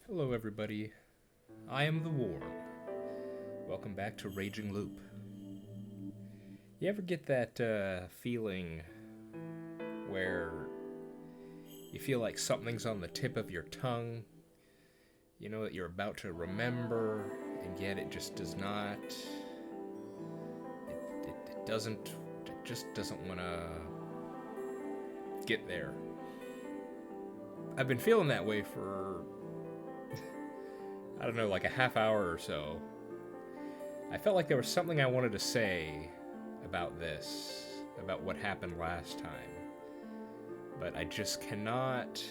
Hello everybody, I am the Worm. Welcome back to Raging Loop. You ever get that feeling where you feel like something's on the tip of your tongue? You know that you're about to remember, and yet it just does not. It doesn't. It just doesn't want to get there. I've been feeling that way for I don't know, like a half hour or so. I felt like there was something I wanted to say about this, about what happened last time, but I just cannot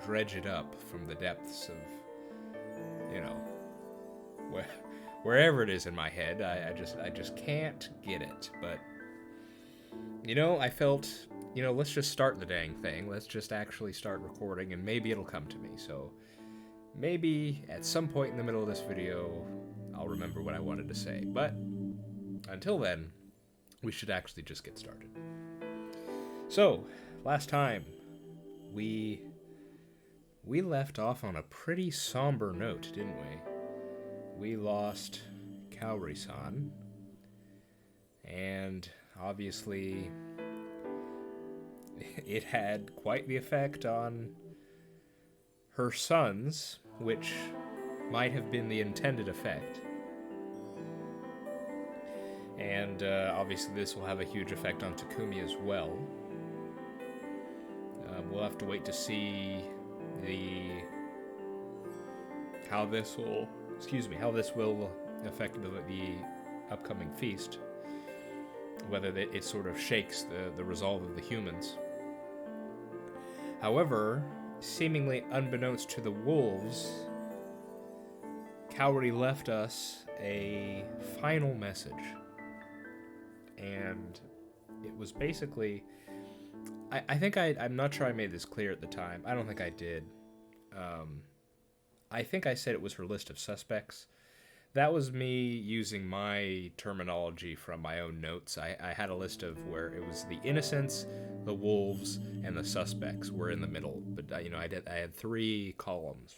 dredge it up from the depths of, you know, wherever it is in my head. I just can't get it. But I felt, let's just start the dang thing. Let's just actually start recording, and maybe it'll come to me. So maybe at some point in the middle of this video, I'll remember what I wanted to say. But until then, we should actually just get started. So, last time, we left off on a pretty somber note, didn't we? We lost Kaori-san, and obviously it had quite the effect on her sons, which might have been the intended effect. And obviously this will have a huge effect on Takumi as well. We'll have to wait to see how this will affect the upcoming feast. Whether it sort of shakes the resolve of the humans. However, seemingly unbeknownst to the wolves, Kaori left us a final message. And it was basically... I'm not sure I made this clear at the time. I don't think I did. I think I said it was her list of suspects. That was me using my terminology from my own notes. I had a list of where it was the innocents, the wolves, and the suspects were in the middle. But I had 3 columns,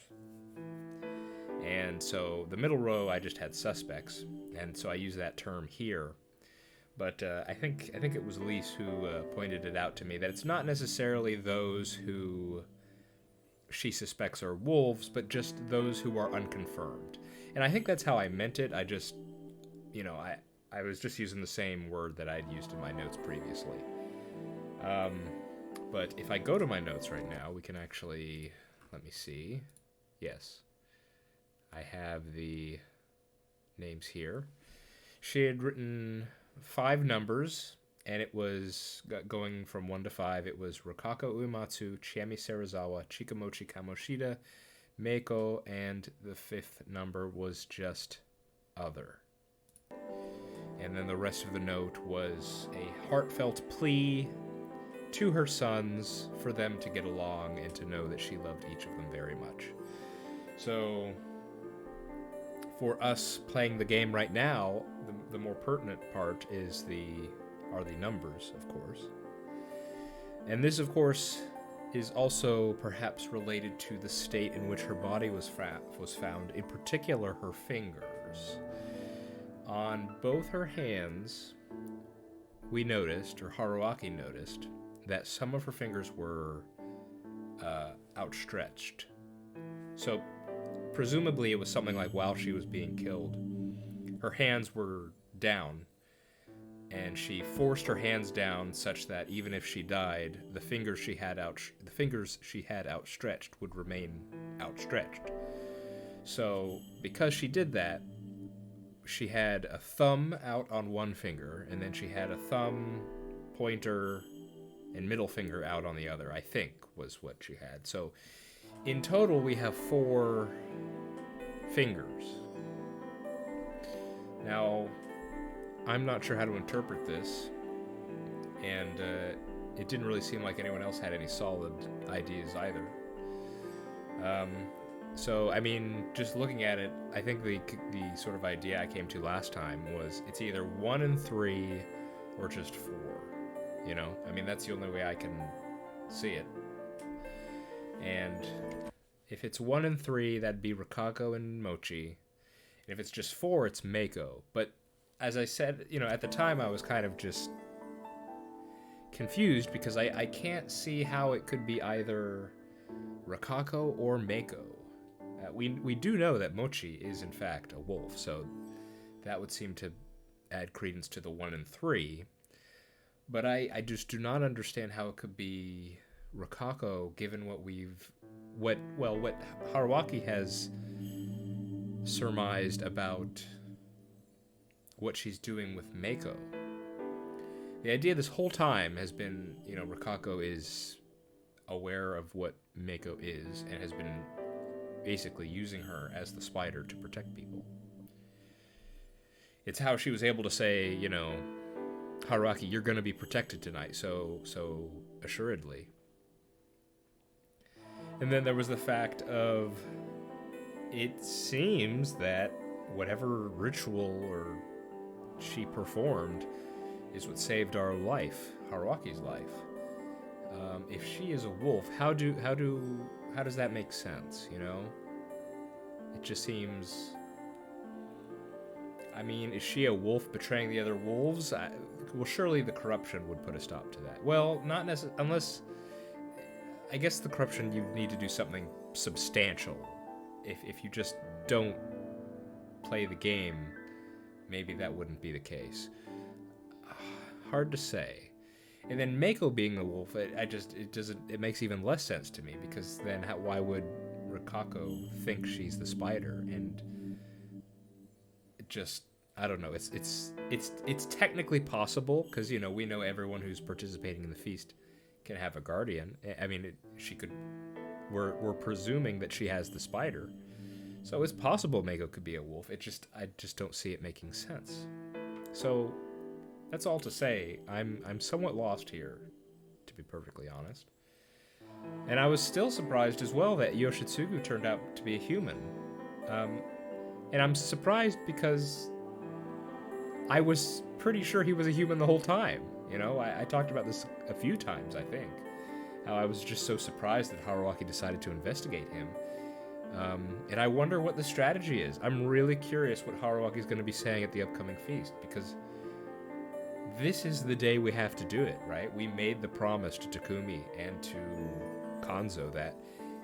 and so the middle row I just had suspects, and so I use that term here. But I think it was Elise who pointed it out to me that it's not necessarily those who she suspects are wolves, but just those who are unconfirmed. And I think that's how I meant it. I just, I was just using the same word that I'd used in my notes previously. But if I go to my notes right now, we can actually, let me see. Yes. I have the names here. She had written 5 numbers, and it was going from 1 to 5. It was Rokako Uematsu, Chiemi Serizawa, Chikamochi Kamoshida, Meiko, and the 5th number was just other. And then the rest of the note was a heartfelt plea to her sons for them to get along and to know that she loved each of them very much. So for us playing the game right now, the more pertinent part are the numbers, of course. And this, of course, is also perhaps related to the state in which her body was found, in particular her fingers. On both her hands, we noticed, or Haruaki noticed, that some of her fingers were outstretched. So presumably it was something like while she was being killed, her hands were down, and she forced her hands down such that even if she died, the fingers she had outstretched would remain outstretched. So because she did that, she had a thumb out on one finger, and then she had a thumb, pointer, and middle finger out on the other, I think was what she had. So in total we have 4 fingers. Now, I'm not sure how to interpret this, and it didn't really seem like anyone else had any solid ideas either. So, I mean, just looking at it, I think the sort of idea I came to last time was it's either 1 and 3 or just 4. I mean, that's the only way I can see it. And If it's 1 and 3, that'd be Rikako and Mochi. And if it's just 4, it's Mako. But as I said, at the time I was kind of just confused because I can't see how it could be either Rikako or Mako. We do know that Mochi is in fact a wolf, so that would seem to add credence to the 1 and 3. But I just do not understand how it could be Rikako, given what Haruaki has surmised about what she's doing with Mako. The idea this whole time has been, Rikako is aware of what Mako is and has been basically using her as the spider to protect people. It's how she was able to say, Haruaki, you're going to be protected tonight, so assuredly. And then there was the fact of, it seems that whatever ritual or she performed is what saved our life, Haruaki's life. If she is a wolf, how does that make sense? It just seems. I mean, is she a wolf betraying the other wolves? Well, surely the corruption would put a stop to that. Well, not necessarily, unless. I guess the corruption, you need to do something substantial. If you just don't play the game, maybe that wouldn't be the case. Hard to say. And then Mako being the wolf, it makes even less sense to me, because then why would Rikako think she's the spider? And it just, I don't know. It's technically possible, because we know everyone who's participating in the feast can have a guardian. I mean, she could. We're presuming that she has the spider, so it's possible Mako could be a wolf. I just don't see it making sense. So that's all to say. I'm somewhat lost here, to be perfectly honest. And I was still surprised as well that Yoshitsugu turned out to be a human. And I'm surprised because I was pretty sure he was a human the whole time. I talked about this a few times, I think. How I was just so surprised that Haruaki decided to investigate him. And I wonder what the strategy is. I'm really curious what Haruaki's going to be saying at the upcoming feast, because this is the day we have to do it, right? We made the promise to Takumi and to Kanzo that,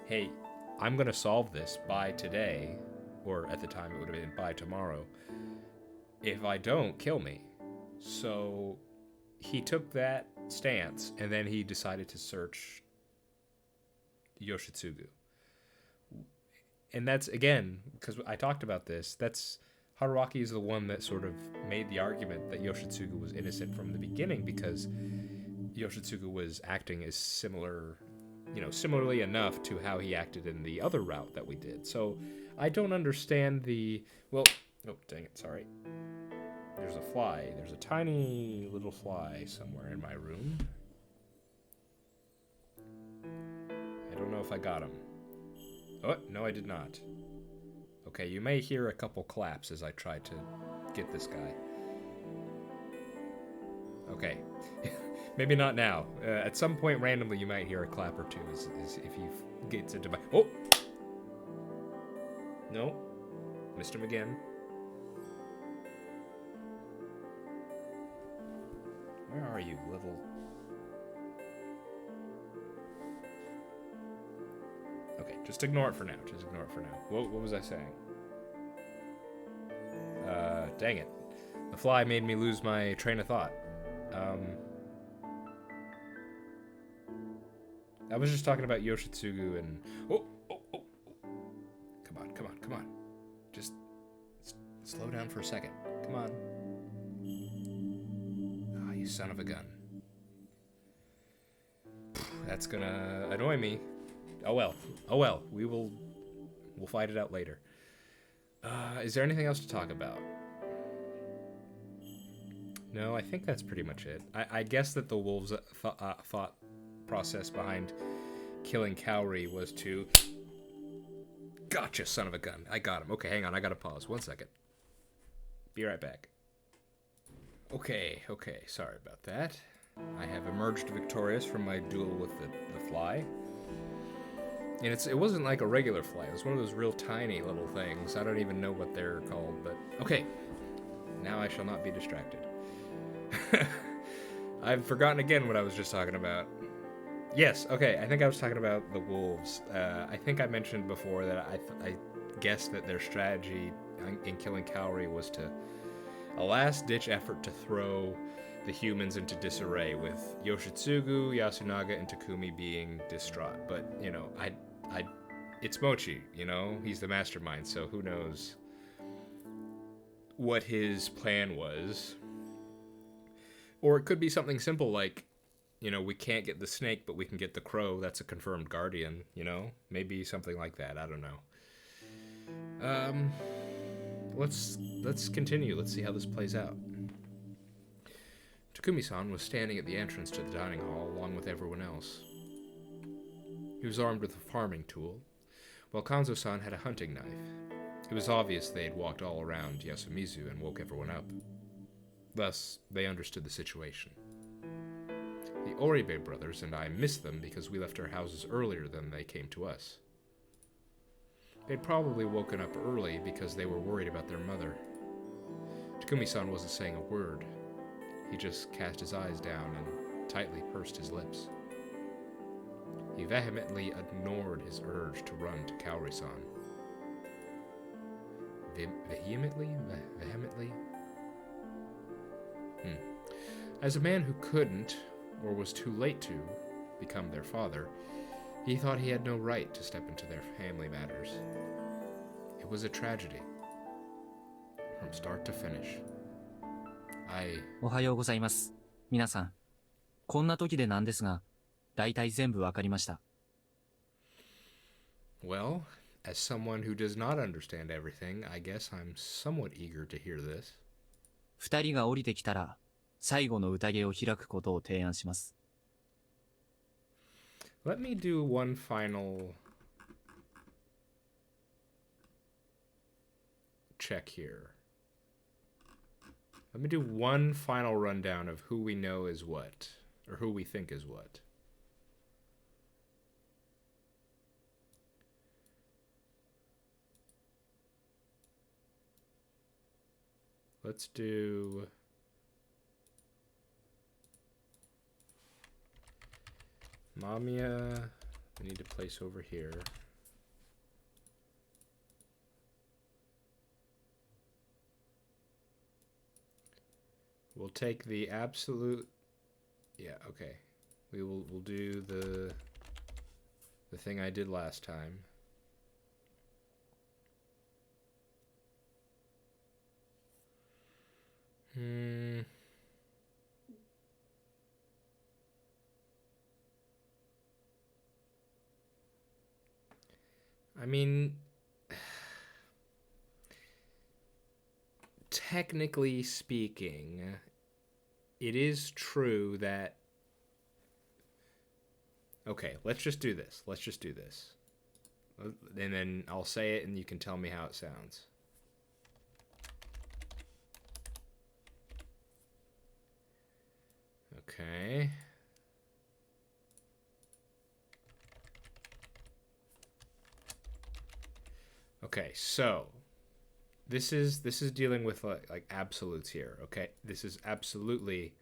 hey, I'm going to solve this by today, or at the time it would have been by tomorrow. If I don't, kill me. So he took that stance, and then he decided to search Yoshitsugu. And that's, again, because I talked about this, that's Haruaki is the one that sort of made the argument that Yoshitsugu was innocent from the beginning, because Yoshitsugu was acting as similarly enough to how he acted in the other route that we did. So I don't understand oh, dang it, sorry. There's a fly. There's a tiny little fly somewhere in my room. I don't know if I got him. Oh, no, I did not. Okay, you may hear a couple claps as I try to get this guy. Okay. Maybe not now. At some point randomly you might hear a clap or two as if you get into my... Oh! No. Missed him again. Where are you, little... Okay, just ignore it for now. What was I saying? Dang it. The fly made me lose my train of thought. I was just talking about Yoshitsugu and... Oh! Come on. Just slow down for a second. Come on. Ah, you son of a gun. That's gonna annoy me. Oh well. We'll fight it out later. Is there anything else to talk about? No, I think that's pretty much it. I guess that the wolves' thought process behind killing Kaori was to... Gotcha, son of a gun. I got him. Okay, hang on. I gotta pause. 1 second. Be right back. Okay. Sorry about that. I have emerged victorious from my duel with the fly. And it wasn't like a regular fly. It was one of those real tiny little things. I don't even know what they're called, but okay. Now I shall not be distracted. I've forgotten again what I was just talking about. Yes, okay. I think I was talking about the wolves. I think I mentioned before that I guessed that their strategy in killing Kaori was to a last-ditch effort to throw the humans into disarray, with Yoshitsugu, Yasunaga, and Takumi being distraught. But it's Mochi. He's the mastermind. So who knows what his plan was? Or it could be something simple like, we can't get the snake, but we can get the crow. That's a confirmed guardian, Maybe something like that. I don't know. Let's continue. Let's see how this plays out. Takumi-san was standing at the entrance to the dining hall along with everyone else. He was armed with a farming tool, while Kanzo-san had a hunting knife. It was obvious they had walked all around Yasumizu and woke everyone up. Thus, they understood the situation. The Oribe brothers and I missed them because we left our houses earlier than they came to us. They'd probably woken up early because they were worried about their mother. Takumi-san wasn't saying a word. He just cast his eyes down and tightly pursed his lips. He vehemently ignored his urge to run to Kaori-san. Vehemently? As a man who couldn't, or was too late to, become their father, he thought he had no right to step into their family matters. It was a tragedy, from start to finish. おはようございます。皆さん、こんな時でなんですが、大体全部わかりました。Well, as someone who does not understand everything, I guess I'm somewhat eager to hear this. 二人が降りてきたら、最後の宴を開くことを提案します。Let me do one final check here. Let me do one final rundown of who we know is what, or who we think is what. Let's do... Mamiya, we need to place over here. We'll take the absolute... Yeah, okay. We'll do the thing I did last time. I mean, technically speaking, it is true that... Okay, let's just do this. And then I'll say it and you can tell me how it sounds. Okay. Okay, so this is dealing with like absolutes here, okay? This is absolutely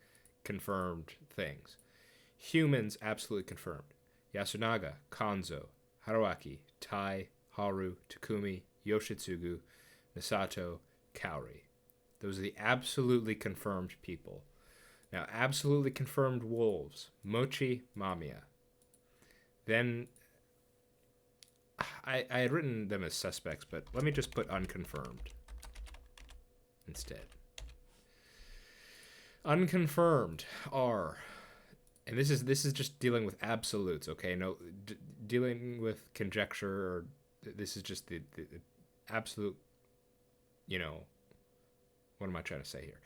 confirmed things. Humans absolutely confirmed. Yasunaga, Kanzo, Haruaki, Tai, Haru, Takumi, Yoshitsugu, Misato, Kaori. Those are the absolutely confirmed people. Now, absolutely confirmed wolves. Mochi, Mamiya. Then, I had written them as suspects, but let me just put unconfirmed instead. Unconfirmed are, and this is just dealing with absolutes, okay? No, dealing with conjecture, or this is just the absolute, what am I trying to say here?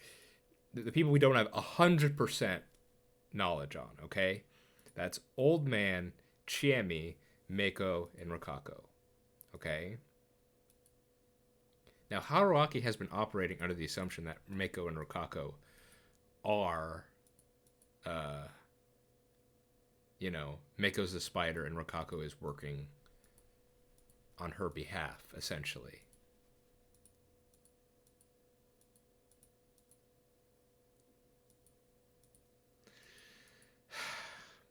The people we don't have 100% knowledge on, okay? That's Old Man, Chiemi, Mako, and Rokako, okay? Now, Haruaki has been operating under the assumption that Mako and Rokako are, Mako's the spider and Rokako is working on her behalf, essentially.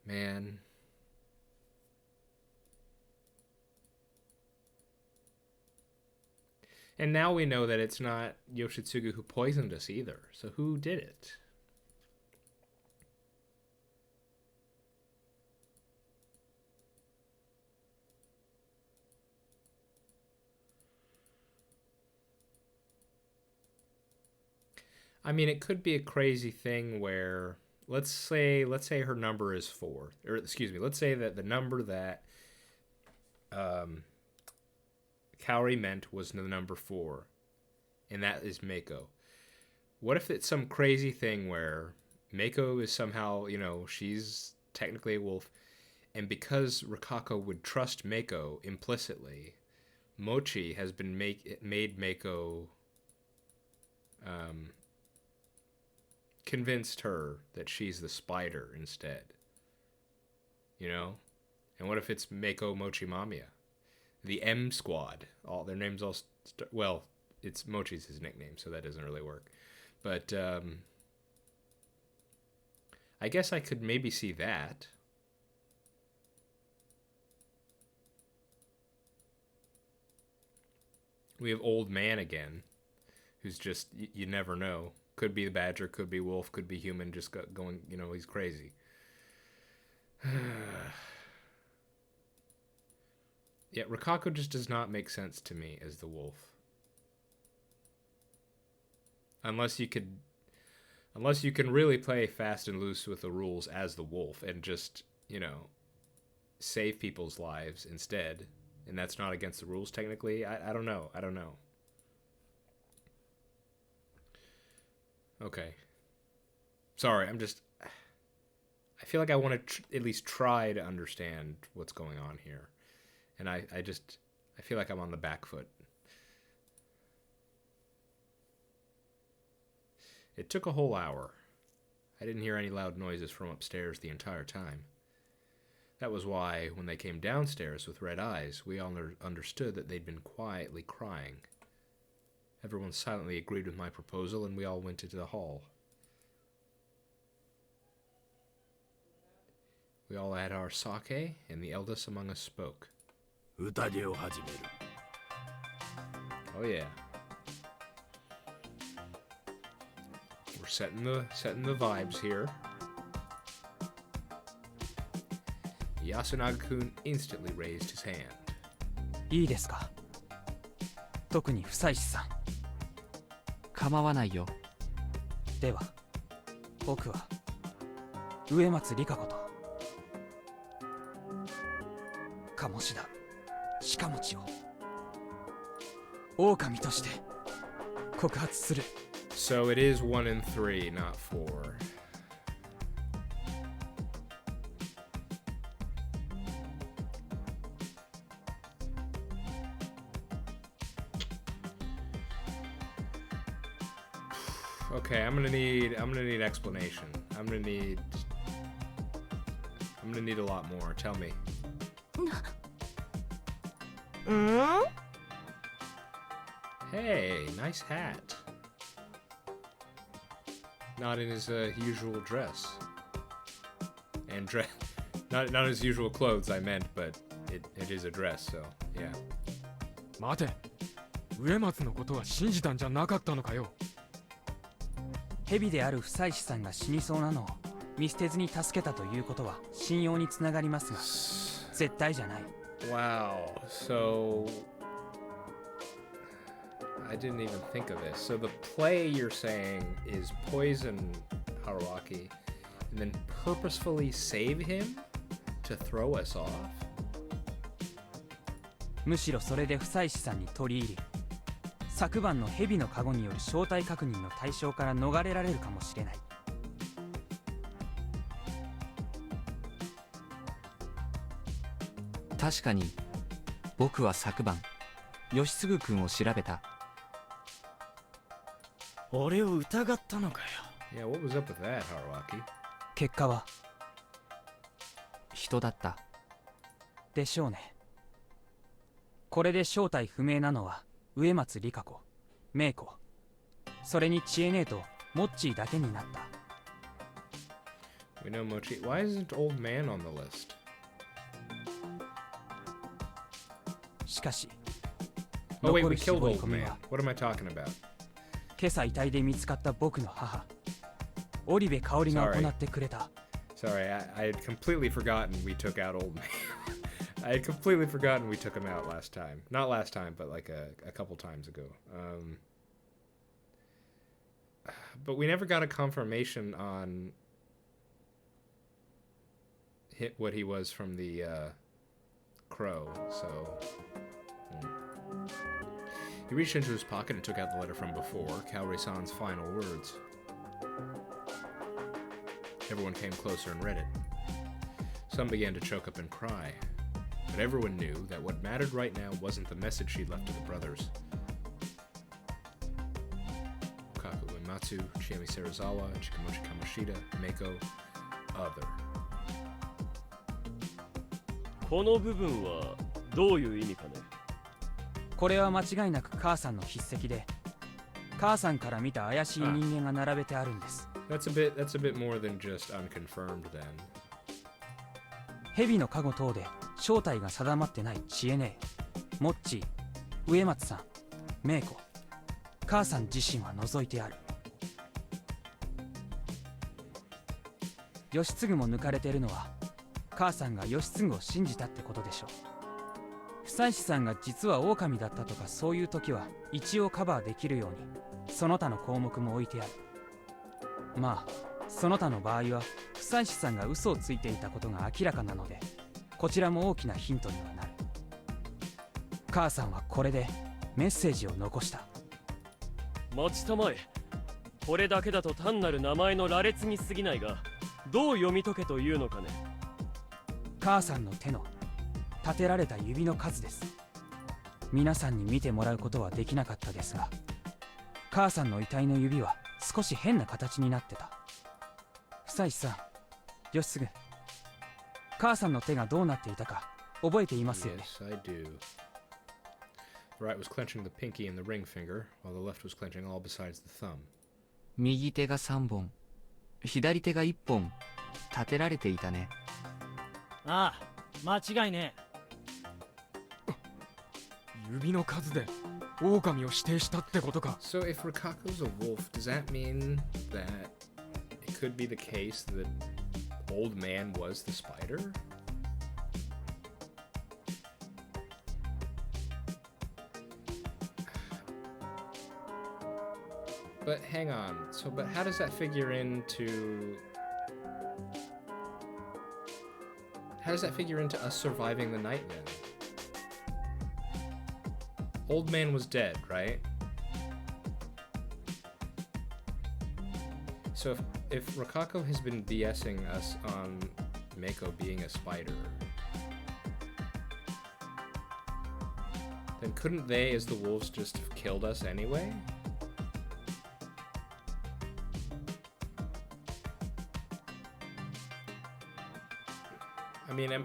Man. And now we know that it's not Yoshitsugu who poisoned us either. So who did it? I mean, it could be a crazy thing where let's say her number is 4, or excuse me, let's say that the number that Kaori meant was the number 4, and that is Mako. What if it's some crazy thing where Mako is somehow, she's technically a wolf, and because Rikako would trust Mako implicitly, Mochi has been made Mako convinced her that she's the spider instead. And what if it's Mako Mochi Mamiya? The M Squad. All their names all well, it's Mochi's his nickname, so that doesn't really work. But I guess I could maybe see that. We have Old Man again, who's just, you never know. Could be the badger, could be wolf, could be human, just going, he's crazy. Yeah, Rikako just does not make sense to me as the wolf. Unless you can really play fast and loose with the rules as the wolf and just, save people's lives instead. And that's not against the rules technically. I don't know. Okay. Sorry, I feel like I want to at least try to understand what's going on here. And I feel like I'm on the back foot. It took a whole hour. I didn't hear any loud noises from upstairs the entire time. That was why, when they came downstairs with red eyes, we all understood that they'd been quietly crying. Everyone silently agreed with my proposal, and we all went into the hall. We all had our sake, and the eldest among us spoke. Oh yeah. We're setting the vibes here. Yasunaga-kun instantly raised his hand. いいですか特に夫妻子さん構わないよでは僕は植松里香子と鴨志田鹿持を狼として告発する So it is 1 and 3, not 4. Okay, I'm gonna need explanation. I'm gonna need a lot more. Tell me. Hey, nice hat. Not in his usual dress. And not his usual clothes, I meant, but it is a dress, so yeah. 待て、植松のことは信じたんじゃなかったのかよ。蛇である夫妻子さんが死にそうなのを見捨てずに助けたということは信用につながりますが、絶対じゃない。Wow, so I didn't even think of this. So the play you're saying is poison Haruaki and then purposefully save him to throw us off? むしろそれで夫妻子さんに取り入り、昨晩の蛇の籠による正体確認の対象から逃れられるかもしれない。確かに僕は昨晩吉嗣君を調べた。俺を疑ったのかよ。Yeah, what was up with that, Haruaki? 結果は人だった。でしょうね。これで正体不明なのは植松里香子、芽子、それに知恵姉とモッチーだけになった。 We know Mochi. Why isn't Old Man on the list? しかし Oh wait, 残 we る killed 絞り Old 込み Man. は What am I talking about? 今朝遺体で見つかった僕の母織部香織が行ってくれた。 Sorry, I had completely forgotten we took out Old Man. I had completely forgotten we took him out last time. Not last time, but like a couple times ago. But we never got a confirmation on what he was from the crow, so... He reached into his pocket and took out the letter from before, Kaori-san's final words. Everyone came closer and read it. Some began to choke up and cry. But everyone knew that what mattered right now wasn't the message she'd left to the brothers. Kaku Uematsu, Chiemi Serizawa, Chikamochi Kamoshida, Meiko, other. この部分はどういう意味かね。これは間違いなく母さんの筆跡で、母さんから見た怪しい人間が並べてあるんです。 That's a bit more than just unconfirmed then. 蛇の加護等で正体が定まってない知恵姉、モッチー、植松さん、芽子、母さん自身は除いてある。義継も抜かれてるのは母さんが義継を信じたってことでしょう。夫妻子さんが実は狼だったとかそういう時は一応カバーできるようにその他の項目も置いてある。まあその他の場合は夫妻子さんが嘘をついていたことが明らかなので、こちらも大きなヒントにはなる。母さんはこれでメッセージを残した。待ちたまえ。これだけだと単なる名前の羅列に過ぎないが、どう読み解けというのかね。母さんの手の立てられた指の数です。皆さんに見てもらうことはできなかったですが、母さんの遺体の指は少し変な形になってた。夫妻子さん、義継、母さんの手がどうなっていたか覚えていますよね。 Yes, I do. The right was clenching the pinky and the ring finger, while the left was clenching all besides the thumb. 右手が3本、左手が1本立てられていたね。ああ、間違いねえ。指の数で狼を指定したってことか。 So if Rikako's a wolf, does that mean that it could be the case that Old Man was the spider? But hang on, but how does that figure into... How does that figure into us surviving the night then? Old Man was dead, right? So if Rikako has been BSing us on Meiko being a spider, then couldn't they, as the wolves, just have killed us anyway? I mean, I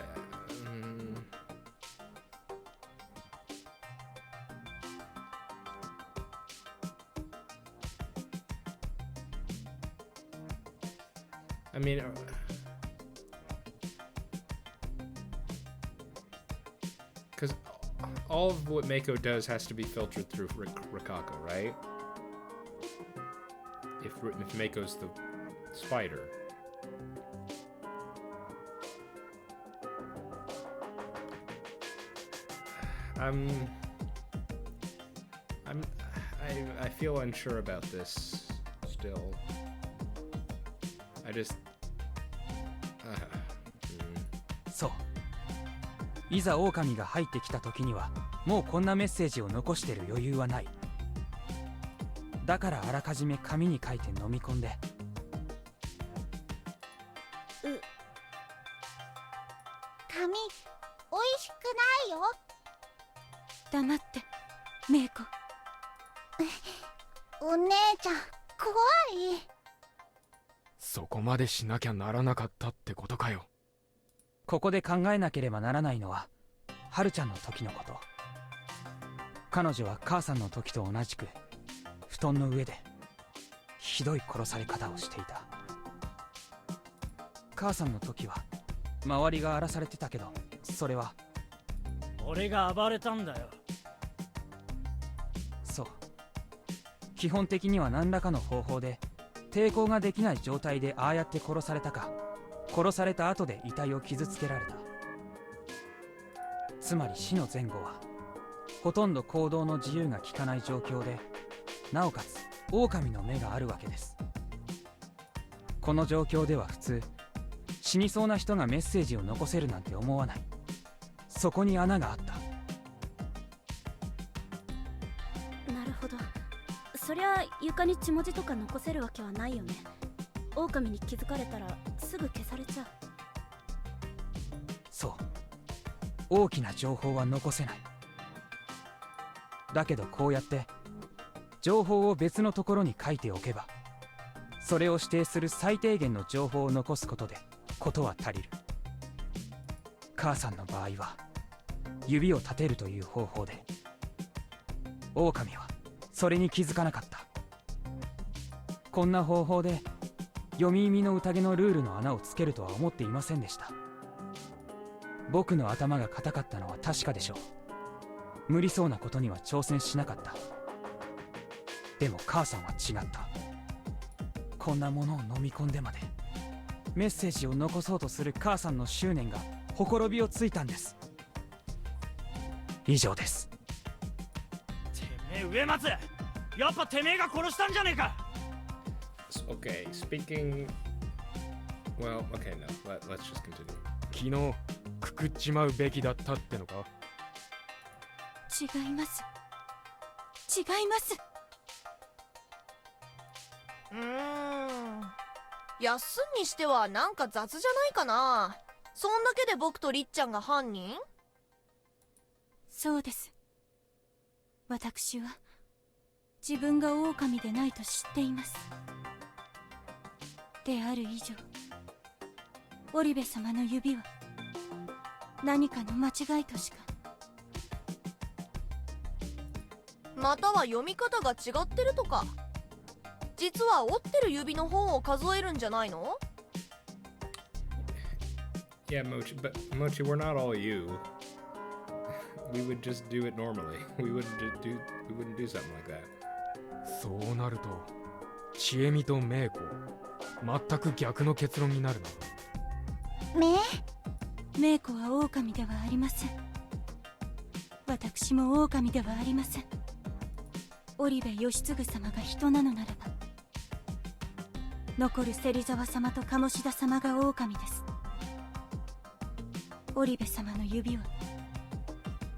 mean, because all of what Meiko does has to be filtered through Rikako, right? If Meiko's the spider. I feel unsure about this still. I just そう、いざ狼が入ってきた時にはもうこんなメッセージを残してる余裕はない。だからあらかじめ紙に書いて飲み込んで。紙おいしくないよ。黙ってメイコ。お姉ちゃん怖い。そこまでしなきゃならなかったってことかよ。ここで考えなければならないのはハルちゃんの時のこと。彼女は母さんの時と同じく布団の上でひどい殺され方をしていた。母さんの時は周りが荒らされてたけど、それは俺が暴れたんだよ。そう、基本的には何らかの方法で抵抗ができない状態でああやって殺されたか、殺された後で遺体を傷つけられた。つまり死の前後はほとんど行動の自由が利かない状況で、なおかつ狼の目があるわけです。この状況では普通死にそうな人がメッセージを残せるなんて思わない。そこに穴があった。なるほど。そりゃ床に血文字とか残せるわけはないよね。狼に気づかれたらすぐ消されちゃう。そう、大きな情報は残せない。だけどこうやって情報を別のところに書いておけば、それを指定する最低限の情報を残すことでことは足りる。母さんの場合は指を立てるという方法で、狼はそれに気づかなかった。こんな方法で読み意味の宴のルールの穴をつけるとは思っていませんでした。僕の頭が固かったのは確かでしょう。無理そうなことには挑戦しなかった。でも母さんは違った。こんなものを飲み込んでまでメッセージを残そうとする母さんの執念がほころびをついたんです。以上です。てめえ植松、やっぱてめえが殺したんじゃねえか。Okay, speaking. Well, okay, no. Let's just continue. 昨日くくっちまうべきだったってのか？違います。違います。休んにしてはなんか雑じゃないかな。そんだけで僕とりっちゃんが犯人？そうです。私は自分が狼でないと知っています。である以上、織部様の指は何かの間違いとしか。または読み方が違ってるとか。実は折ってる指の方を数えるんじゃないの？ Yeah, Mochi, but Mochi, we're not all you. We would just do it normally. We wouldn't do something like that. そうなるとちえみとめいこ全く逆の結論になるな。メイコは狼ではありません。私も狼ではありません。織部義継様が人なのならば、残る芹沢様と鴨志田様が狼です。織部様の指は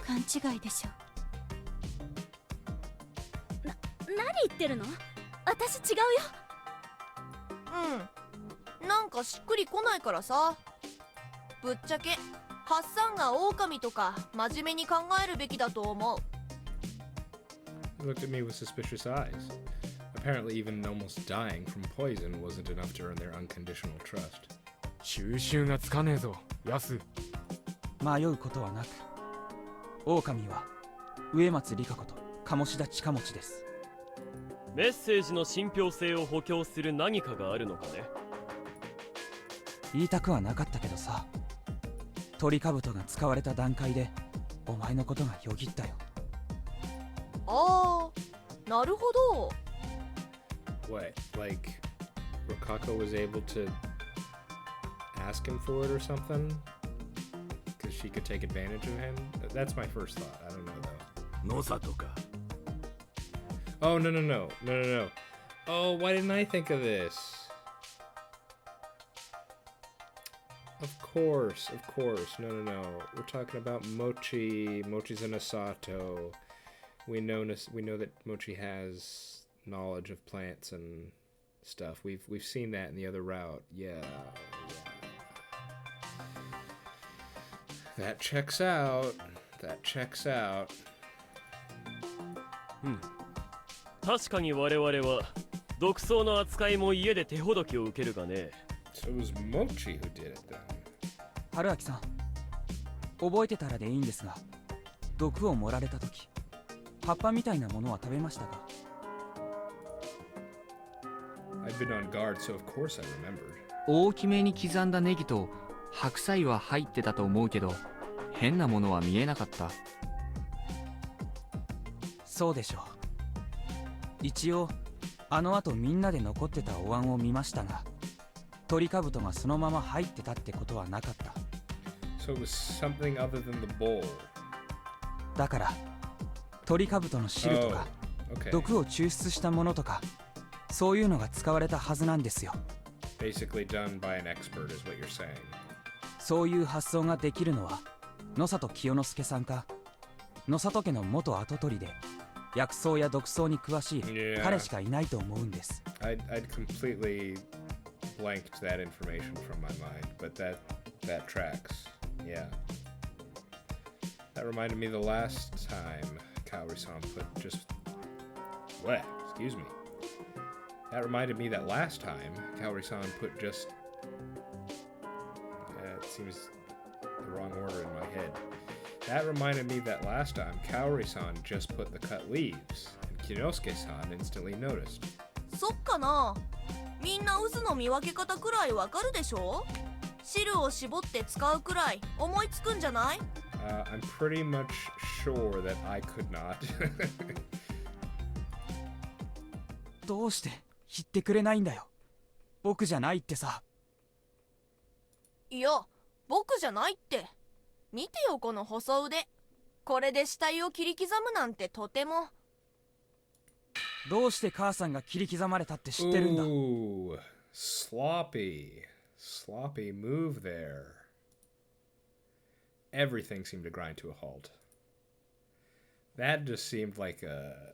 勘違いでしょう。何言ってるの？私違うよ。なんかしっくりこないからさ。ぶっちゃけハッサンが狼とか真面目に考えるべきだと思う。Looked at me with suspicious eyes. Apparently, even almost dying from poison wasn't enough to earn their unconditional trust. 収集がつかねえぞ、ヤス。迷うことはなく、狼は植松里香子と鴨志田近持です。メッセージの信憑性を補強する何かがあるのかね。言いたくはなかったけどさ、鳥兜が使われた段階でお前のことがよぎったよ。ああ、なるほど。What? Like, Rokako was able to ask him for it or something? Because she could take advantage of him? That's my first thought. I don't know, though. ノサとか。Oh, no, no, no. No, no, no. Oh, why didn't I think of this? Of course, of course. No, no, no. We're talking about Mochi. Mochi's an Asato. We know that Mochi has knowledge of plants and stuff. We've seen that in the other route. Yeah. That checks out. That checks out. 確かに我々は毒草の扱いも家で手ほどきを受けるがね。So it was Mochi who did it then. 春明さん、覚えてたらでいいんですが、毒を盛られた時、葉っぱみたいなものは食べましたか？ I've been on guard, so of course I remembered. 大きめに刻んだネギと白菜は入ってたと思うけど、変なものは見えなかった。そうでしょう。一応あの後みんなで残ってたお椀を見ましたが、トリカブトがそのまま入ってたってことはなかった。 So it was something other than the bowl. だからトリカブトの汁とか、Okay. 毒を抽出したものとか、そういうのが使われたはずなんですよ。 Basically done by an expert is what you're saying. そういう発想ができるのは野里清之助さんか、野里家の元跡取りで薬草や毒草に詳しい Yeah. 彼しかいないと思うんです。 I'd completely blanked that information from my mind, but that tracks. Yeah. That reminded me the last time Kaori-san put just... What? Excuse me. That reminded me that last time Kaori-san put just... it seems the wrong order in my head. That reminded me that last time Kaori-san just put the cut leaves, and Kinosuke-san instantly noticed. そっかな。みんな渦の見分け方くらいわかるでしょ。汁を絞って使うくらい思いつくんじゃない？ I'm pretty much sure that I could not. どうして言ってくれないんだよ。僕じゃないってさ。いや、僕じゃないって。見てよこの細腕。これで死体を切り刻むなんてとても。どうして母さんが切り刻まれたって知ってるんだ。 Ooh, sloppy move there. Everything seemed to grind to a halt. That just seemed like a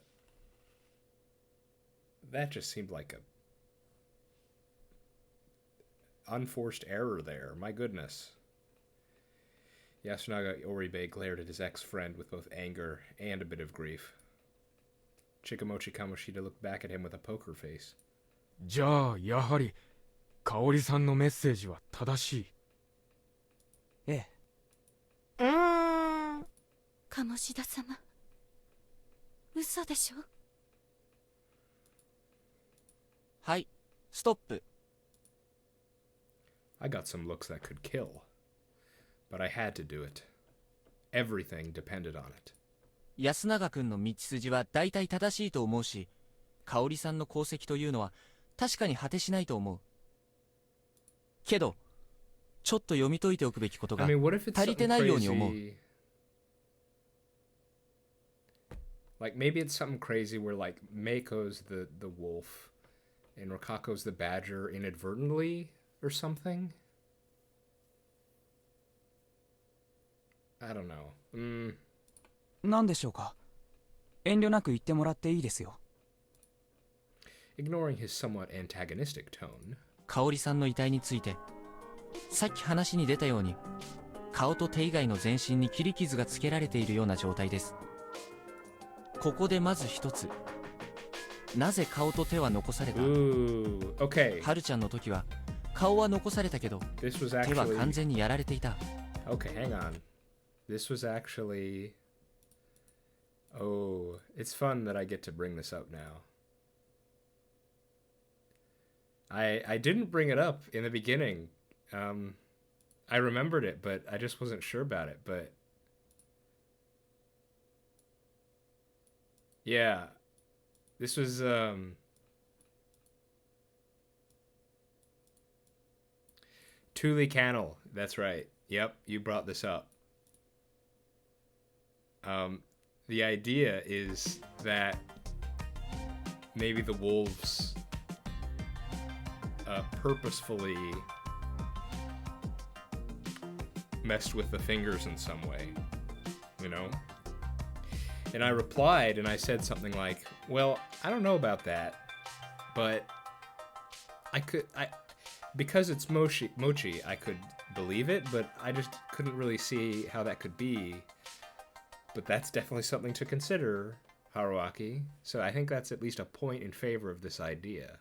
unforced error there. My goodness. Yasunaga Oribe glared at his ex-friend with both anger and a bit of grief. Chikamochi Kamoshida looked back at him with a poker face. じゃあやはり香織さんのメッセージは正しい。ええ。鴨志田様、嘘でしょ。はい、ストップ。 I got some looks that could kill, but I had to do it. Everything depended on it. 安永くんの道筋は大体正しいと思うし、香織さんの功績というのは確かに果てしないと思う。けど、ちょっと読み解いておくべきことが I mean, what if it's 足りて something ないように思う。 crazy? Like maybe it's something crazy where like Meiko's the wolf and Rikako's the badger inadvertently or something. I don't know. 何でしょうか。遠慮なく言ってもらっていいですよ。 Ignoring his somewhat antagonistic tone. 香織さんの遺体について、さっき話に出たように、顔と手以外の全身に切り傷がつけられているような状態です。ここでまず一つ、なぜ顔と手は残された？ Ooh, okay. はるちゃんの時は顔は残されたけど、 This was 手は actually 完全にやられていた。 Okay, hang on. This was actually... Oh, it's fun that I get to bring this up now. I didn't bring it up in the beginning. I remembered it, but I just wasn't sure about it. But yeah, this was Thule Cannell. That's right. Yep, you brought this up. The idea is that maybe the wolves purposefully messed with the fingers in some way, you know? And I replied and I said something like, well, I don't know about that, but because it's mochi, I could believe it, but I just couldn't really see how that could be. But that's definitely something to consider, Haruaki. So I think that's at least a point in favor of this idea.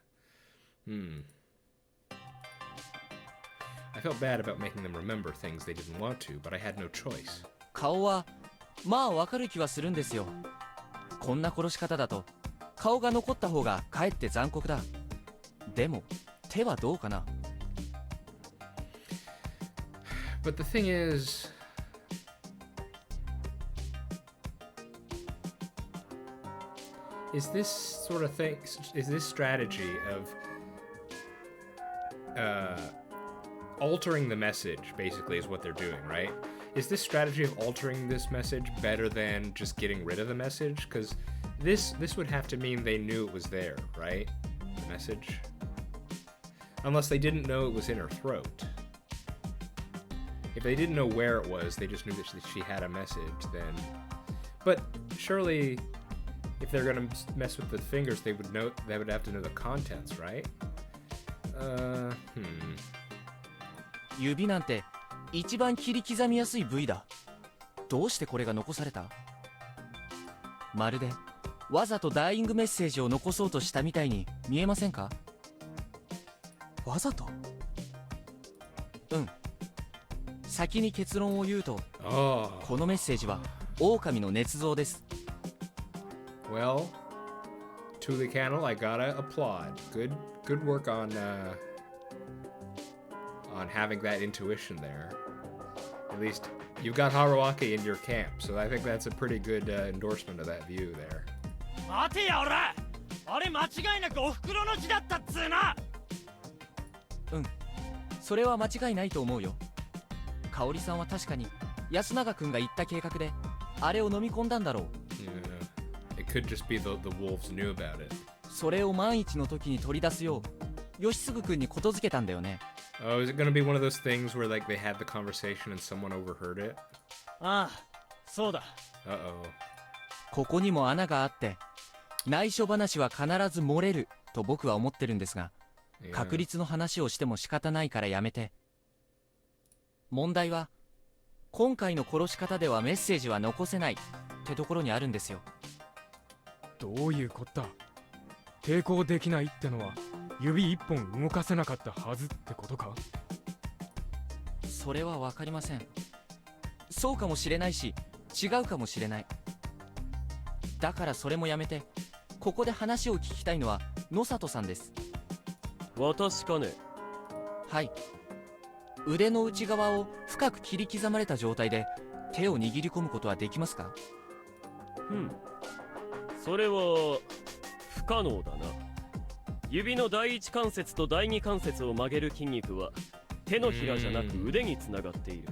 I felt bad about making them remember things they didn't want to, but I had no choice. 顔はまあわかる気はするんですよ。こんな殺し方だと顔が残った方がかえって残酷だ。でも手はどうかな。 But the thing is this sort of thing, is this strategy of altering the message, basically, is what they're doing, right? Is this strategy of altering this message better than just getting rid of the message? Because this would have to mean they knew it was there, right? The message? Unless they didn't know it was in her throat. If they didn't know where it was, they just knew that she had a message, then... But surely, if they're gonna mess with the fingers, they would have to know the contents, right? 指なんて一番切り刻みやすい部位だ。どうしてこれが残された？まるでわざとダイイングメッセージを残そうとしたみたいに見えませんか？わざと？うん。先に結論を言うと、 Oh. このメッセージは狼の捏造です。 Well, to the candle, I gotta applaud. Good work on having that intuition there. At least you've got Haruaki in your camp, so I think that's a pretty good endorsement of that view there. 待てやおら、あれ間違いなくおふくろの字だったっつーな。うん、それは間違いないと思うよ。香織さんは確かに安永くんが言った計画であれを飲み込んだんだろう。Yeah. It could just be the wolves knew about it. それを万一の時に取り出すよう吉嗣くんにことづけたんだよね。Oh, is it gonna be one of those things where like they had the conversation and someone overheard it? ああ、そうだ。Uh-oh. ここにも穴があって内緒話は必ず漏れると僕は思ってるんですが、Yeah. 確率の話をしても仕方ないからやめて。問題は今回の殺し方ではメッセージは残せないってところにあるんですよ。どういうこった？抵抗できないってのは指一本動かせなかったはずってことか？それは分かりません。そうかもしれないし違うかもしれない。だからそれもやめて、ここで話を聞きたいのは野里さんです。私かね。はい。腕の内側を深く切り刻まれた状態で手を握り込むことはできますか？それは不可能だな。指の第一関節と第二関節を曲げる筋肉は手のひらじゃなく腕につながっている。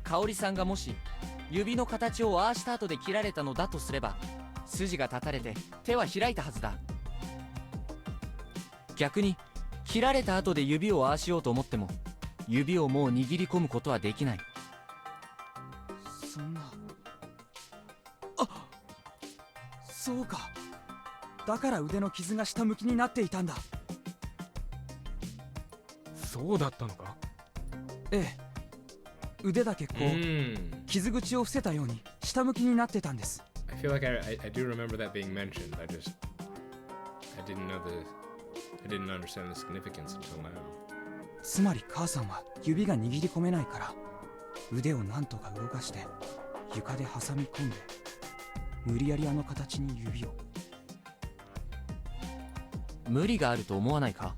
香織さんがもし指の形をああした後で切られたのだとすれば、筋が断たれて手は開いたはずだ。逆に切られた後で指をああしようと思っても指をもう握り込むことはできない。そんな。あ、そうか。だから腕の傷が下向きになっていたんだ。そうだったのか？ええ。腕だけこう、傷口を伏せたように下向きになってたんです。I feel like I do remember that being mentioned. I didn't understand the significance until now. つまり母さんは指が握り込めないから腕をなんとか動かして床で挟み込んで無理やりあの形に指を。無理があると思わないか？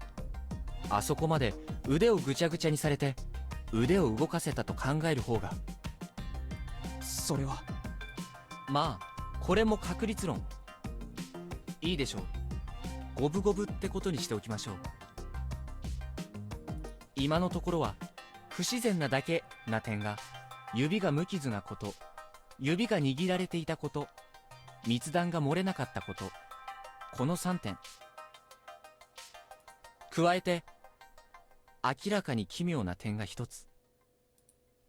あそこまで腕をぐちゃぐちゃにされて腕を動かせたと考える方が。それはまあこれも確率論。いいでしょう。五分五分ってことにしておきましょう。今のところは不自然なだけな点が指が無傷なこと、指が握られていたこと、密談が漏れなかったこと、この3点。加えて明らかに奇妙な点が一つ。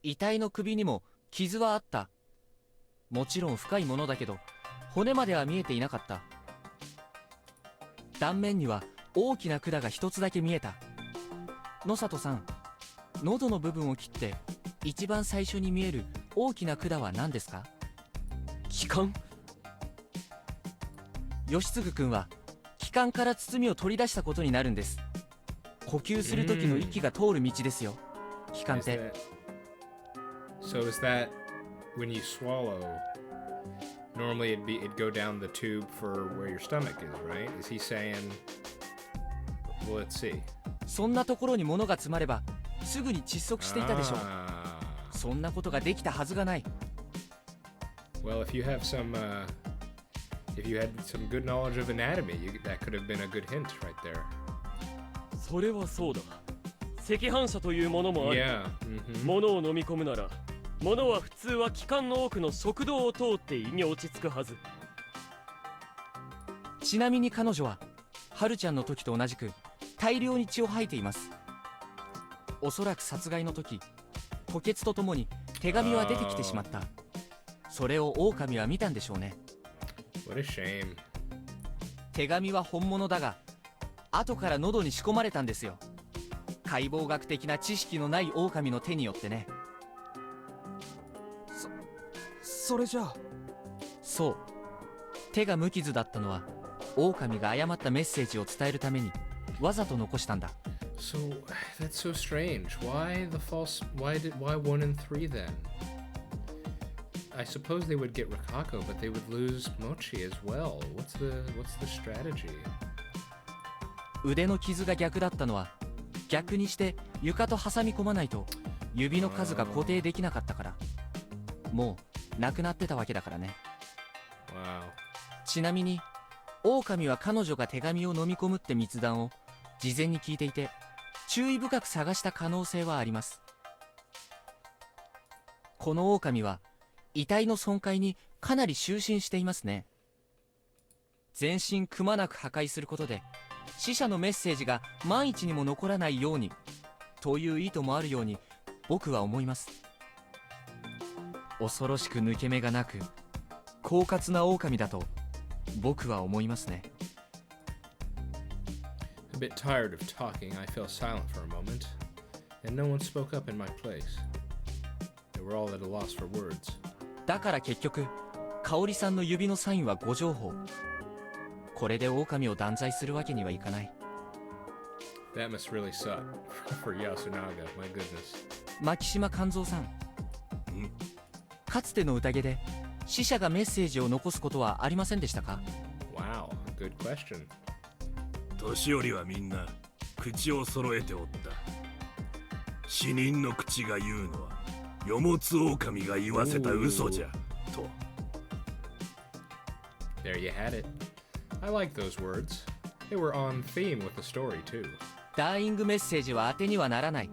遺体の首にも傷はあった。もちろん深いものだけど骨までは見えていなかった。断面には大きな管が一つだけ見えた。野里さん、喉の部分を切って一番最初に見える大きな管は何ですか？気管？吉嗣君は気管から包みを取り出したことになるんです。呼吸する時の息が通る道ですよ、気管って。So is that when you swallow, normally it'd go down the tube for where your stomach is, right? Is he saying? Well, let's see. そんなところに物が詰まればすぐに窒息していたでしょう。 Ah. そんなことができたはずがない。 Well, if you have some, if you had some good knowledge of anatomy, that could have been a good hint right there. それはそうだ。赤反射というものもある。 Yeah. Mm-hmm. 物を飲み込むなら、物は普通は気管の奥の食道を通って胃に落ち着くはず。ちなみに彼女はハルちゃんの時と同じく大量に血を吐いています。おそらく殺害の時、吐血とともに手紙は出てきてしまった。それを狼は見たんでしょうね。 What a shame. 手紙は本物だが後から喉に仕込まれたんですよ。解剖学的な知識のない狼の手によってね。それじゃあ。そう、手が無傷だったのは狼が誤ったメッセージを伝えるためにわざと残したんだ。 So that's so strange. Why the false? Why 1 and 3 then? I suppose they would get Rikako, but they would lose Mochi as well. What's the strategy? 腕の傷が逆だったのは逆にして床と挟み込まないと指の数が固定できなかったから。もうなくなってたわけだからね。 Wow. ちなみに狼は彼女が手紙を飲み込むって密談を事前に聞いていて注意深く探した可能性はあります。この狼は遺体の損壊にかなり執心していますね。全身くまなく破壊することで死者のメッセージが万一にも残らないようにという意図もあるように僕は思います。恐ろしく抜け目がなく狡猾な狼だと僕は思いますね。 A bit tired of talking, I fell silent for a moment, and no one spoke up in my place. They were all at a loss for words. だから結局香織さんの指のサインは誤情報。これで狼を断罪するわけにはいかない。 That must really suck for Yasunaga. My goodness. 牧島勘三さん、かつての宴で死者がメッセージを残すことはありませんでしたか？ Wow, good question. 年寄りはみんな口を揃えておった。死人の口が言うのはよもつ狼が言わせた嘘じゃと。 There you had it. I like those words. They were on theme with the story too. ダイイングメッセージは当てにはならない。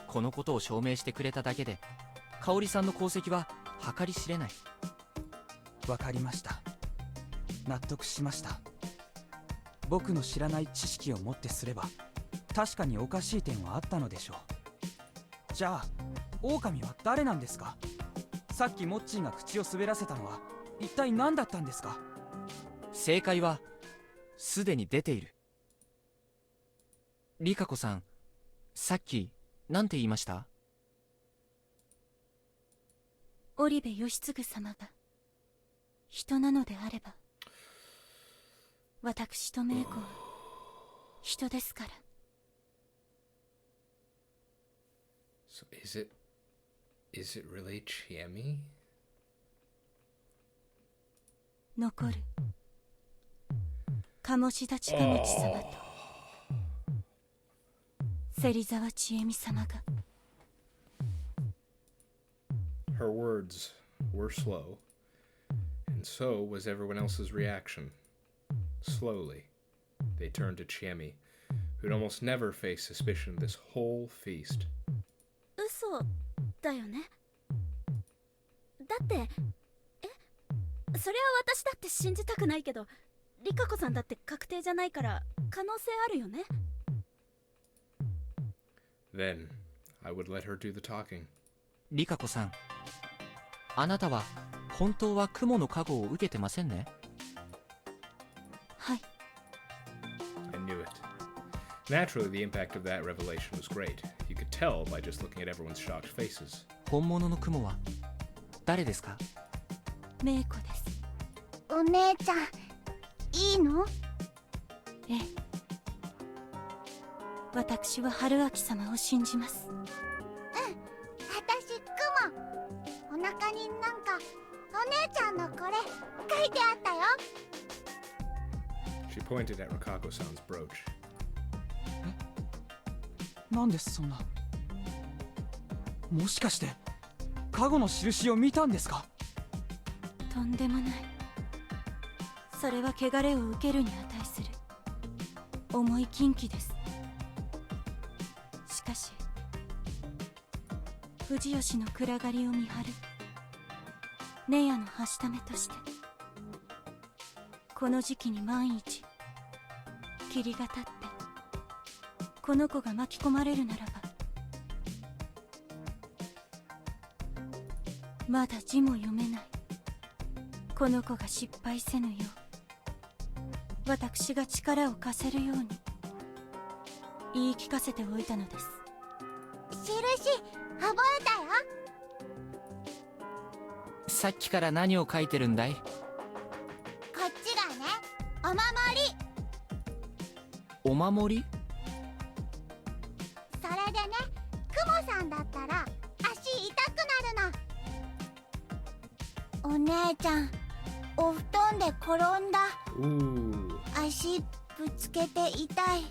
このことを証明してくれただけで香織さんの功績は計り知れない。わかりました。納得しました。僕の知らない知識をもってすれば確かにおかしい点はあったのでしょう。じゃあ狼は誰なんですか？さっきモッチーが口を滑らせたのは一体何だったんですか？正解はすでに出ている。リカ子さん、さっき何て言いました？織部義継様が人なのであれば私とメイ子は人ですから。 So is it really Chiemi? 残る鴨志田近道様と芹沢千恵美様が。 Her words were slow, and so was everyone else's reaction. Slowly, they turned to Chiemi, who'd almost never faced suspicion this whole feast. 嘘だよね。だってそれは私だって信じたくないけどリカ子さんだって確定じゃないから可能性あるよね。 Then, I would let her do the talking. リカ子さん、あなたは本当は雲の加護を受けてませんね。はい。 I knew it. Naturally, the impact of that revelation was great. You could tell by just looking at everyone's shocked faces. 本物の雲は誰ですか？メイ子です。お姉ちゃん、いいの？ええ。私は春秋様を信じます。私、雲。お腹になんかお姉ちゃんのこれ書いてあったよ。 She pointed at Rokako-san's brooch. なんでそんな。もしかしてカゴの印を見たんですか？とんでもない。それは汚れを受けるに値する重い禁忌です。しかし藤吉の暗がりを見張る姉やのはしためとして、この時期に万一霧が立ってこの子が巻き込まれるならば、まだ字も読めないこの子が失敗せぬよう、私が力を貸せるように言い聞かせておいたのです。印覚えたよ。さっきから何を書いてるんだい？こっちがね、お守り。お守り？それでね、クモさんだったら足痛くなるの。お姉ちゃん、お布団で転んだ。 Ooh. 足ぶつけて痛い。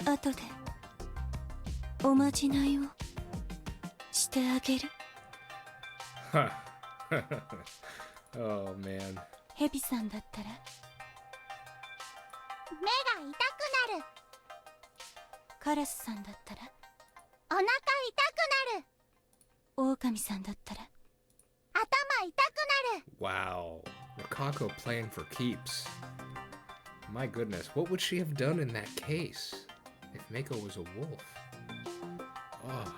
後でおまじないをしてあげる。Huh. Oh man. ヘビさんだったら目が痛くなる。カラスさんだったら、お腹痛くなる。狼さんだったら、頭痛くなる。 Wow. Rokako playing for keeps. My goodness, what would she have done in that case if Mako was a wolf? Oh.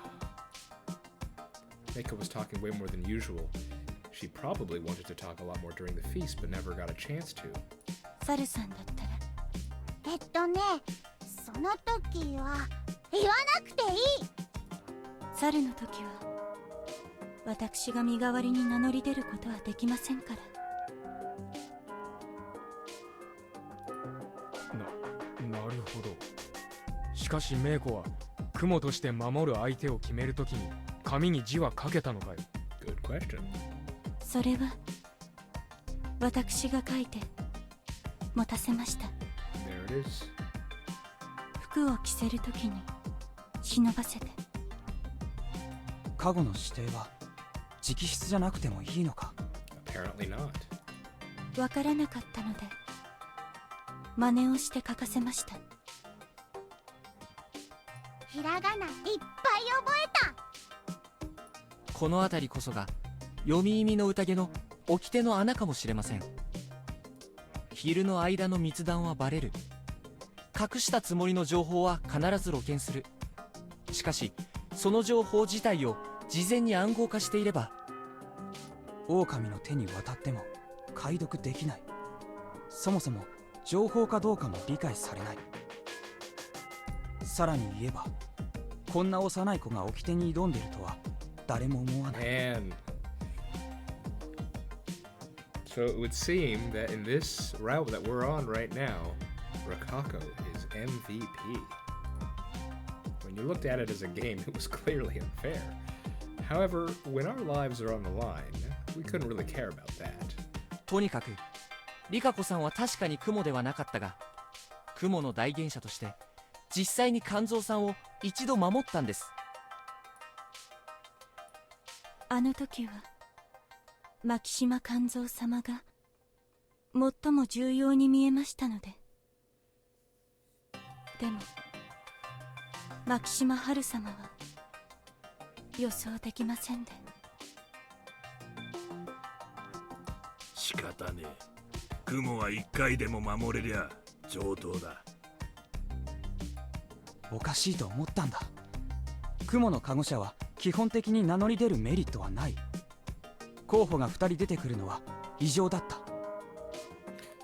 Mako was talking way more than usual. She probably wanted to talk a lot more during the feast, but never got a chance to. サルさんだったら、その時は言わなくていい。猿の時は私が身代わりに名乗り出ることはできませんから。なるほど。しかしメイコは雲として守る相手を決めるときに紙に字は書けたのかよ。 Good question. それは私が書いて持たせました。 There it is. 服を着せるときに忍ばせて。カゴの指定は直筆じゃなくてもいいのか？ Apparently not. わからなかったので真似をして書かせました。ひらがないっぱい覚えた。この辺りこそが読み意味の宴の掟の穴かもしれません。昼の間の密談はバレる。隠したつもりの情報は必ず露見する。しかしその情報自体を事前に暗号化していれば、狼の手に渡っても解読できない。そもそも情報かどうかも理解されない。さらに言えば、こんな幼い子が掟に挑んでいるとは誰も思わない。 Man. So it would seem that in this route that we're on right now, Rokako is MVP. When you looked at it as a game, it was clearly unfair. However, when our lives are on the line, we couldn't really care about that. とにかくリカ子さんは確かに雲ではなかったが、雲の代言者として実際に肝臓さんを一度守ったんです。あの時は牧島勘三様が最も重要に見えましたので。でも牧島春様は予想できませんで。仕方ねえ。雲は一回でも守れりゃ上等だ。おかしいと思ったんだ。雲の加護者は基本的に名乗り出るメリットはない。候補が2人出てくるのは異常だった。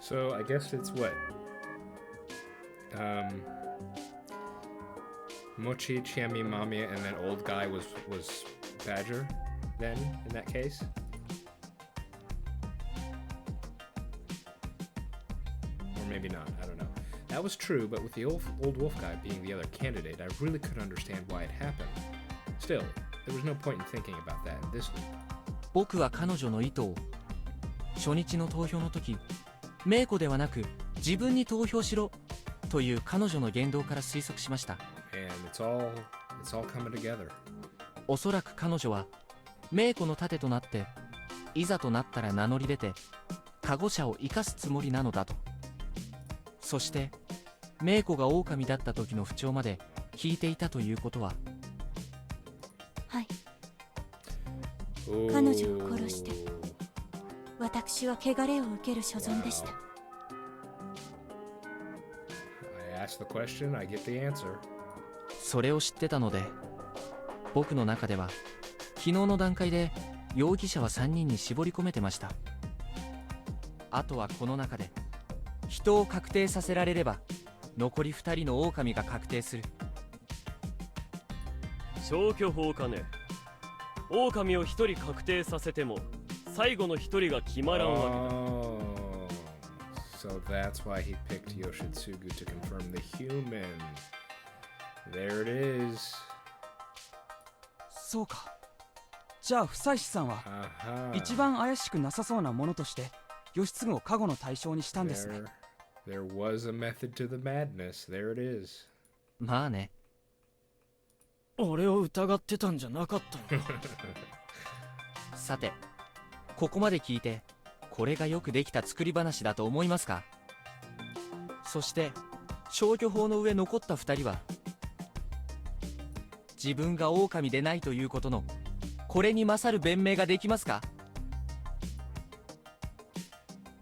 So I guess it's what? Mochi, Chiami, Mamiya, and that old guy was Badger then, in that case? Or maybe not, I don't know. That was true, but with the old wolf guy being the other candidate, I really couldn't understand why it happened. Still, there was no point in thinking about that in this loop. 僕は彼女の意図を初日の投票の時、メイコではなく自分に投票しろという彼女の言動から推測しました。 And it's all coming together. おそらく彼女はメイコの盾となって、いざとなったら名乗り出てカゴ車を生かすつもりなのだと。そしてメイコが狼だった時の不調まで聞いていたということは、はい、 Ooh. 彼女を殺して私は汚れを受ける所存でした。 I asked the question, I get the answer. それを知ってたので、僕の中では昨日の段階で容疑者は3人に絞り込めてました。あとはこの中で人を確定させられれば残り2人の狼が確定する。消去法かね。狼を1人確定させても最後の1人が決まらんわけだ。Oh, so that's why he picked Yoshitsugu to confirm the human. There it is. そうか。じゃあ夫妻子さんは Aha. 一番怪しくなさそうなものとして義継を加護の対象にしたんですね。 There was a method to the madness. There it is. まあね。俺を疑ってたんじゃなかったのか。さて、ここまで聞いてこれがよくできた作り話だと思いますか？そして消去法の上残った2人は、自分が狼でないということのこれに勝る弁明ができますか？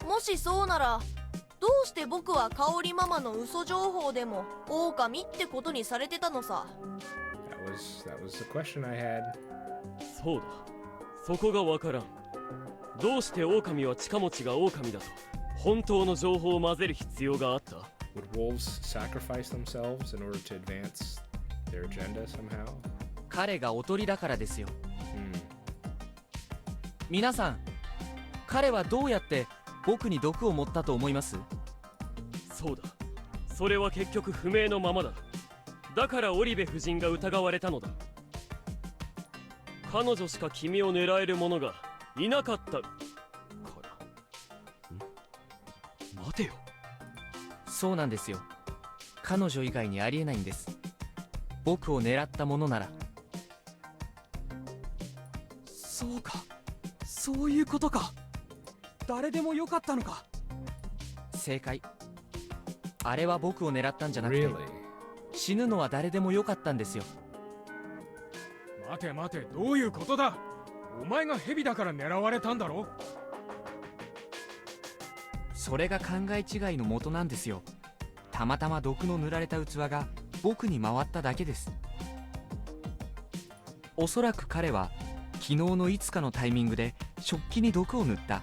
もしそうならどうして僕は香織ママの嘘情報でも狼ってことにされてたのさ。That was the question I had. そうだ、そこがわからん。どうして狼は近持ちが狼だと本当の情報を混ぜる必要があった？ Would wolves sacrifice themselves in order to advance their agenda somehow? 彼がおとりだからですよ。 Hmm. 皆さん、彼はどうやって僕に毒を盛ったと思います？そうだ、それは結局不明のままだ。だから織部夫人が疑われたのだ。彼女しか君を狙える者がいなかったから。待てよ。そうなんですよ。彼女以外にありえないんです。僕を狙ったものなら。そうか、そういうことか。誰でもよかったのか。正解。あれは僕を狙ったんじゃなくて、 Really? 死ぬのは誰でもよかったんですよ。待て待て、どういうことだ？お前が蛇だから狙われたんだろ？それが考え違いの元なんですよ。たまたま毒の塗られた器が僕に回っただけです。おそらく彼は昨日のいつかのタイミングで食器に毒を塗った。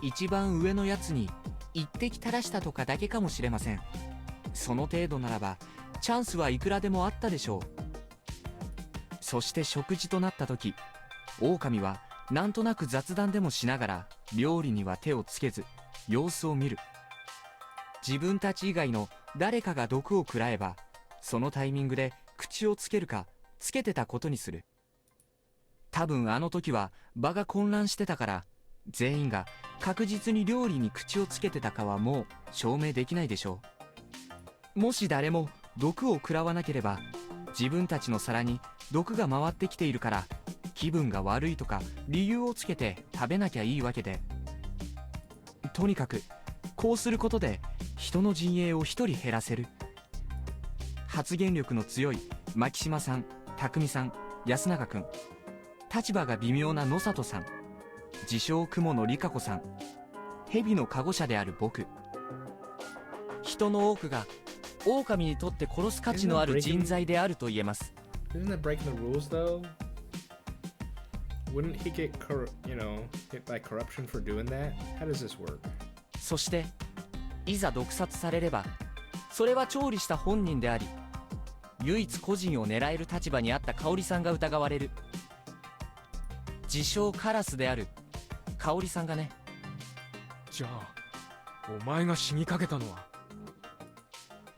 一番上のやつに一滴垂らしたとかだけかもしれません。その程度ならばチャンスはいくらでもあったでしょう。そして食事となった時、狼はなんとなく雑談でもしながら料理には手をつけず様子を見る。自分たち以外の誰かが毒を食らえばそのタイミングで口をつけるかつけてたことにする。多分あの時は場が混乱してたから全員が確実に料理に口をつけてたかはもう証明できないでしょう。もし誰も毒を食らわなければ自分たちの皿に毒が回ってきているから気分が悪いとか理由をつけて食べなきゃいいわけで、とにかくこうすることで人の陣営を一人減らせる。発言力の強い牧島さん、匠さん、安永くん、立場が微妙な野里さん、自称雲の理香子さん、蛇のカゴ車である僕、人の多くが狼にとって殺す価値のある人材であると言えます。 Isn't that breaking the rules though? Wouldn't he get hit by corruption for doing that? How does this work? そしていざ毒殺されればそれは調理した本人であり、唯一個人を狙える立場にあった香織さんが疑われる。自称カラスである香織さんがね。じゃあお前が死にかけたのは？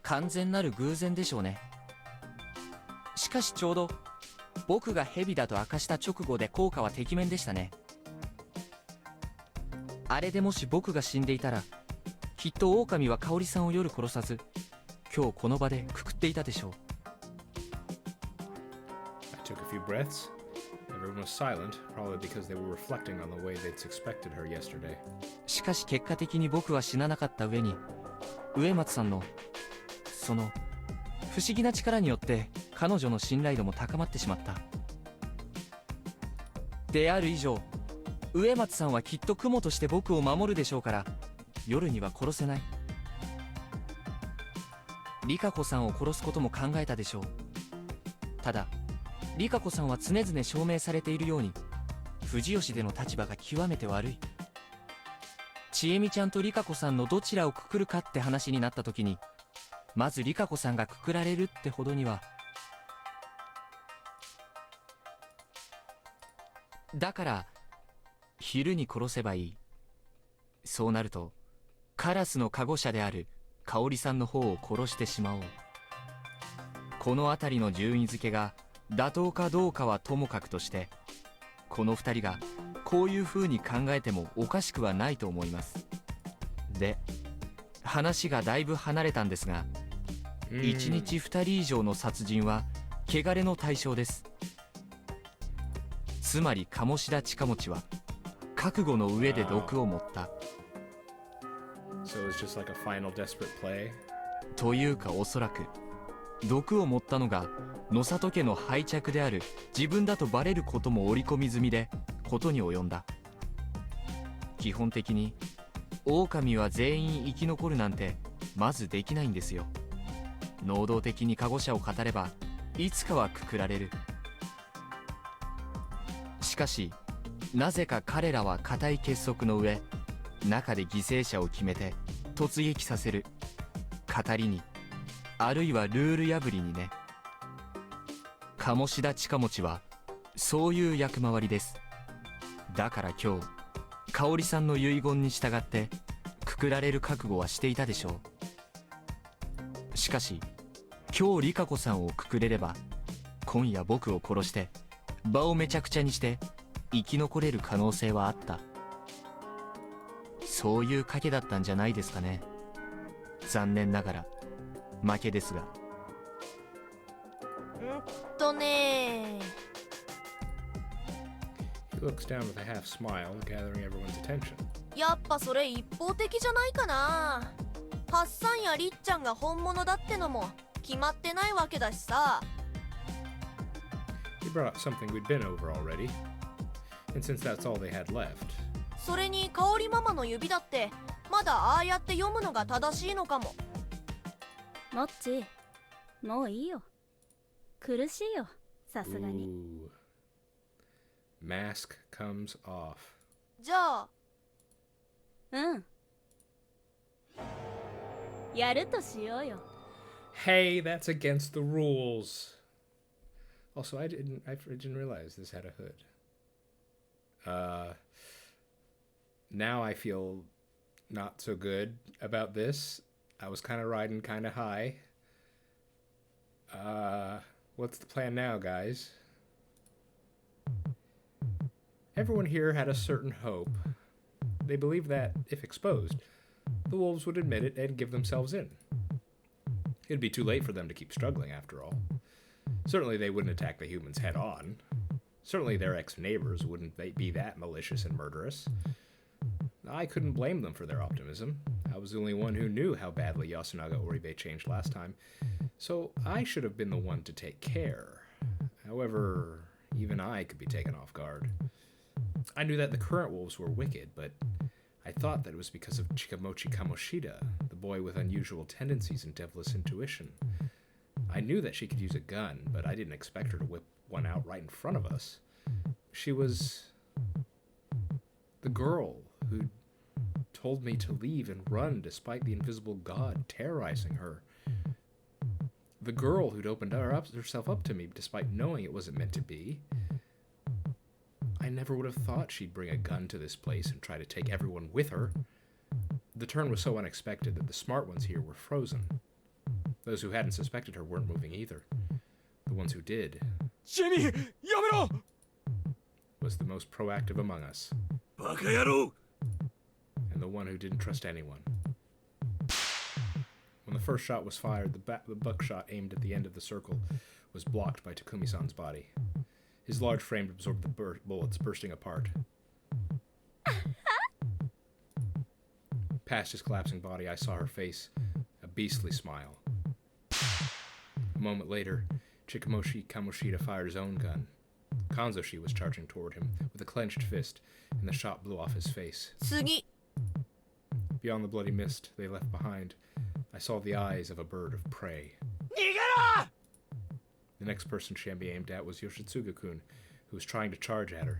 完全なる偶然でしょうね。しかしちょうど僕がヘビだと明かした直後で効果はてきめんでしたね。あれでもし僕が死んでいたら、きっと狼は香織さんを夜殺さず、今日この場でくくっていたでしょう。 I took a few breaths. Everyone was silent, probably because they were reflecting on the way they'd suspected her yesterday. しかし結果的に僕は死ななかった上に、植松さんのその不思議な力によって彼女の信頼度も高まってしまった。である以上、植松さんはきっと雲として僕を守るでしょうから、夜には殺せない。リカ子さんを殺すことも考えたでしょう。ただリカ子さんは常々証明されているように、藤吉での立場が極めて悪い。千恵美ちゃんとリカ子さんのどちらをくくるかって話になった時に、まずリカ子さんがくくられるってほどには。だから昼に殺せばいい。そうなるとカラスのカゴ車である香織さんの方を殺してしまおう。この辺りの順位付けが妥当かどうかはともかくとして、この二人がこういう風に考えてもおかしくはないと思います。で、話がだいぶ離れたんですが、1日2人以上の殺人は汚れの対象です。つまり鴨志田近持は覚悟の上で毒を持った。 So it was just like a final desperate play? というか、おそらく毒を持ったのが野里家の敗着である自分だとバレることも織り込み済みでことに及んだ。基本的に狼は全員生き残るなんてまずできないんですよ。能動的にカゴ車を語ればいつかはくくられる。しかしなぜか彼らは固い結束の上、中で犠牲者を決めて突撃させる。語りに、あるいはルール破りにね。鴨志田近持はそういう役回りです。だから今日香織さんの遺言に従ってくくられる覚悟はしていたでしょう。しかし今日リカ子さんをくくれれば、今夜僕を殺して場をめちゃくちゃにして生き残れる可能性はあった。そういう賭けだったんじゃないですかね。残念ながら負けですが。ね He looks down with a half smile, gathering everyone's attention. やっぱそれ一方的じゃないかな。ハッサンやりっちゃんが本物だってのも決まってないわけだしさ。 He brought up something we'd been over already, and since that's all they had left. それに香織ママの指だってまだああやって読むのが正しいのかも。もっち、もういいよ。苦しいよ、さすがに。 Ooh. Mask comes off. じゃあうん。やるとしようよ。Hey, that's against the rules. Also, I didn't realize this had a hood. Now I feel not so good about this. I was kind of riding kind of high. What's the plan now, guys? Everyone here had a certain hope. They believed that, if exposed, the wolves would admit it and give themselves in. It'd be too late for them to keep struggling, after all. Certainly they wouldn't attack the humans head on. Certainly their ex-neighbors wouldn't be that malicious and murderous. I couldn't blame them for their optimism. I was the only one who knew how badly Yasunaga Oribe changed last time, so I should have been the one to take care. However, even I could be taken off guard. I knew that the current wolves were wicked, but I thought that it was because of Chikamochi Kamoshida, the boy with unusual tendencies and devilish intuition. I knew that she could use a gun, but I didn't expect her to whip one out right in front of us. She was the girl who told me to leave and run despite the invisible god terrorizing her. The girl who'd opened herself up to me despite knowing it wasn't meant to be. I never would have thought she'd bring a gun to this place and try to take everyone with her. The turn was so unexpected that the smart ones here were frozen. Those who hadn't suspected her weren't moving either. The ones who did ジェミーやめろ was the most proactive among us, バカ野郎 and the one who didn't trust anyone. When the first shot was fired, the buckshot aimed at the end of the circle was blocked by Takumi-san's body. His large frame absorbed the bullets, bursting apart. Past his collapsing body, I saw her face, a beastly smile. A moment later, Chikamoshi Kamoshida fired his own gun. Kanzoshi was charging toward him with a clenched fist, and the shot blew off his face. 次 Beyond the bloody mist they left behind, I saw the eyes of a bird of prey. 逃げろ The next person Shambi aimed at was Yoshitsugu-kun, who was trying to charge at her.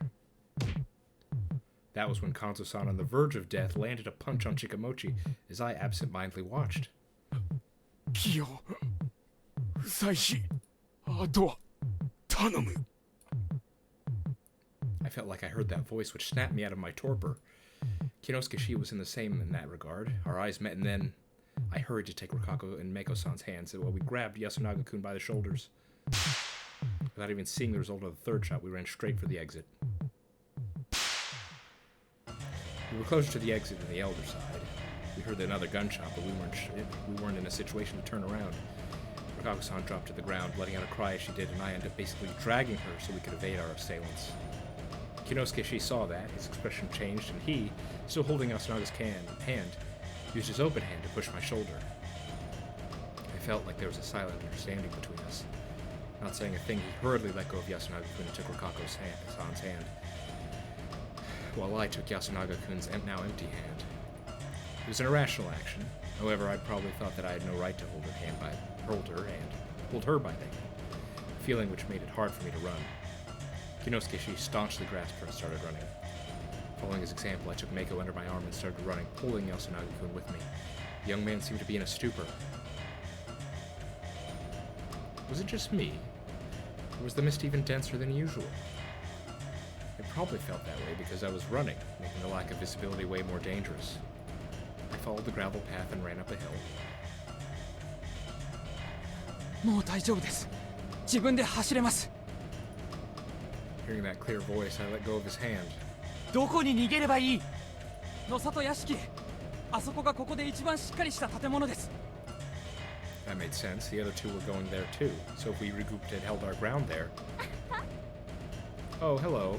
That was when Kanzo-san, on the verge of death, landed a punch on Chikamochi as I absent-mindedly watched. 気を不採しあとは頼む I felt like I heard that voice, which snapped me out of my torpor. Kinosuke Shi was in the same in that regard. Our eyes met, and then I hurried to take Rokako and Meiko-san's hands while we grabbed Yasunaga-kun by the shoulders. Without even seeing the result of the third shot, we ran straight for the exit. We were closer to the exit than the elder side. We heard another gunshot, but we weren't in a situation to turn around. Rokako-san dropped to the ground, letting out a cry as she did, and I ended up basically dragging her so we could evade our assailants. Kinosuke Shi saw that, his expression changed, and he, still holding Yasunaga's hand, used his open hand to push my shoulder. I felt like there was a silent understanding between us. Not saying a thing, he hurriedly let go of Yasunaga-kun and took Rokako-san's hand, while I took Yasunaga-kun's now empty hand. It was an irrational action. However, I probably thought that I had no right to hold her by the hand, a feeling which made it hard for me to run. Kinosuke Shi staunchly grasped her and started running. Following his example, I took Meiko under my arm and started running, pulling Yasunaga-kun with me. The young man seemed to be in a stupor. Was it just me? Or was the mist even denser than usual? It probably felt that way because I was running, making the lack of visibility way more dangerous. I followed the gravel path and ran up a hill. もう大丈夫です自分で走れます Hearing that clear voice, I let go of his hand. どこに逃げればいい野里屋敷あそこがここで一番しっかりした建物です That made sense. The other two were going there too, so if we regrouped and held our ground there... Oh, hello.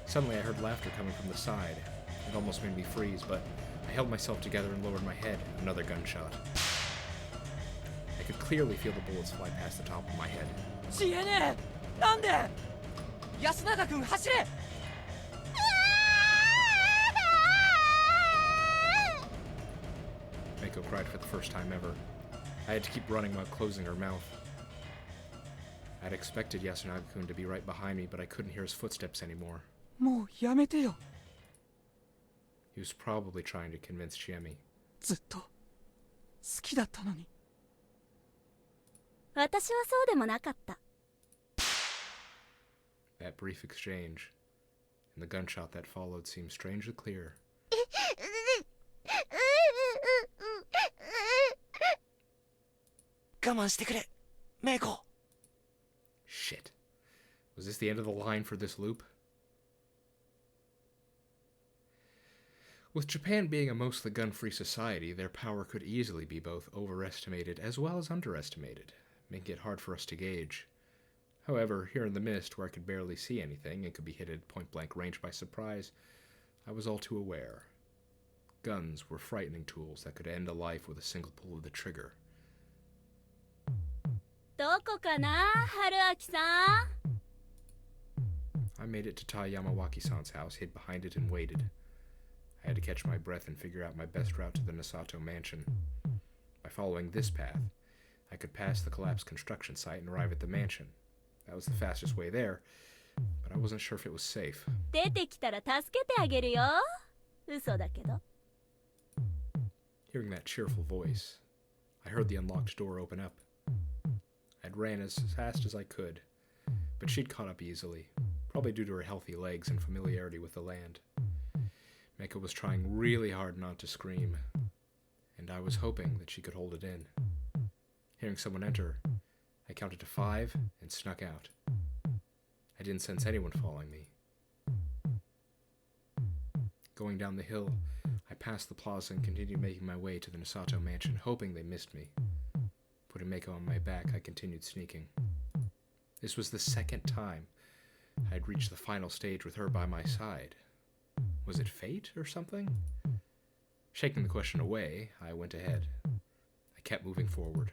Suddenly I heard laughter coming from the side. It almost made me freeze, but I held myself together and lowered my head. Another gunshot. I could clearly feel the bullets fly past the top of my head. 知恵ねえなんで安永君走れ Meiko cried for the first time ever. I had to keep running while closing her mouth. I'd expected Yasunaga-kun to be right behind me, but I couldn't hear his footsteps anymore. もうやめてよ He was probably trying to convince Chiemi. ずっと好きだったのに私はそうでもなかった。 That brief exchange, and the gunshot that followed seemed strangely clear. 我慢してくれメイコ Shit. Was this the end of the line for this loop? With Japan being a mostly gun-free society, their power could easily be both overestimated as well as underestimated, making it hard for us to gauge. However, here in the mist, where I could barely see anything and could be hit at point-blank range by surprise, I was all too aware. Guns were frightening tools that could end a life with a single pull of the trigger. どこかな、春明さん。 I made it to Tai Yamawaki-san's house, hid behind it, and waited. I had to catch my breath and figure out my best route to the Nasato mansion. By following this path, I could pass the collapsed construction site and arrive at the mansion. That was the fastest way there, but I wasn't sure if it was safe. 出てきたら助けてあげるよ。嘘だけど。 Hearing that cheerful voice, I heard the unlocked door open up. I'd ran as fast as I could, but she'd caught up easily, probably due to her healthy legs and familiarity with the land. Meiko was trying really hard not to scream, and I was hoping that she could hold it in. Hearing someone enter, I counted to 5 and snuck out. I didn't sense anyone following me. Going down the hill, I passed the plaza and continued making my way to the Nosato mansion, hoping they missed me. Putting Mako on my back, I continued sneaking. This was the second time I had reached the final stage with her by my side. Was it fate or something? Shaking the question away, I went ahead. I kept moving forward.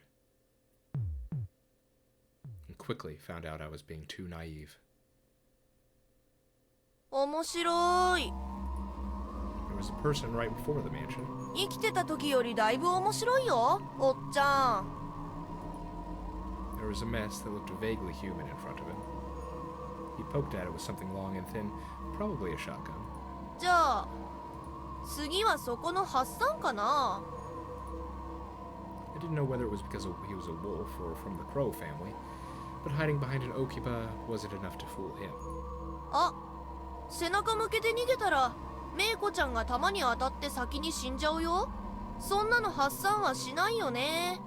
And quickly found out I was being too naive. 面白い。 There was a person right before the mansion. 生きてた時よりだいぶ面白いよ、おっちゃん。 There was a mess that looked vaguely human in front of him. He poked at it with something long and thin, probably a shotgun. じゃあ次はそこのハッサンかな。 I didn't know whether it was because he was a wolf or from the Crow family, but hiding behind an Okiba wasn't enough to fool him. あ、背中向けて逃げたらメイコちゃんが弾に当たって先に死んじゃうよ。そんなの発散はしないよね。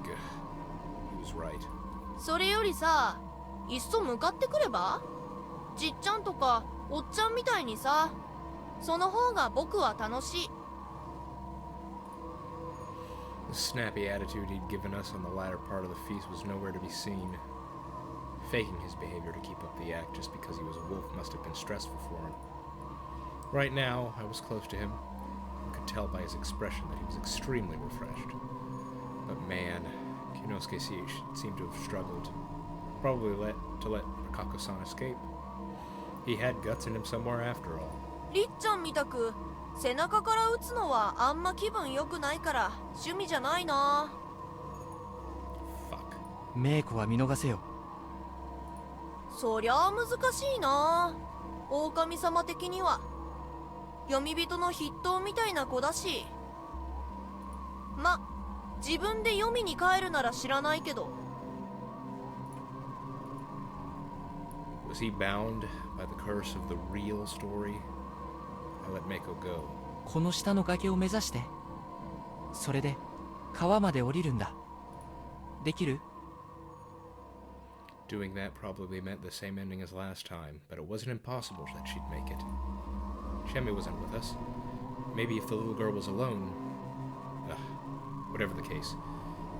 He was right. それよりさ、いっそ向かってくれば？じっちゃんとかおっちゃんみたいにさ。その方が僕は楽しい。 The snappy attitude he'd given us on the latter part of the feast was nowhere to be seen. Faking his behavior to keep up the act just because he was a wolf must have been stressful for him. Right now, I was close to him and could tell by his expression that he was extremely refreshed. But man, Kinosuke seemed to have struggled. Probably let Rikako-san escape. He had guts in him somewhere after all. りっちゃんみたく背中から撃つのはあんま気分良くないから趣味じゃないな。 Fuck. メイコは見逃せよ。そりゃあ難しいな。狼様的には読み人の筆頭みたいな子だし。ま、自分で読みに帰るなら知らないけど。 Was he bound by the curse of the real story? I let Mako go. この下の崖を目指して。それで川まで降りるんだ。できる？ Doing that probably meant the same ending as last time, but it wasn't impossible that she'd make it. Shemi wasn't with us. Maybe if the little girl was alone... whatever the case,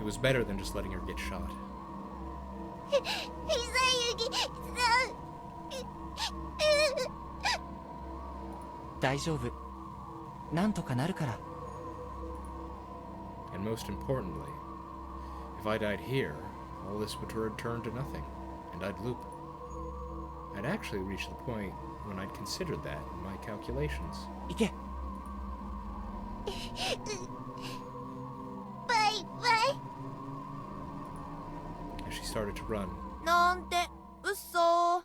it was better than just letting her get shot. 大丈夫。なんとかなるから。 And most importantly, if I died here, all this would return to nothing, and I'd loop. I'd actually reached the point when I'd considered that in my calculations. 行け。バイバイ。 As she started to run, なんて嘘。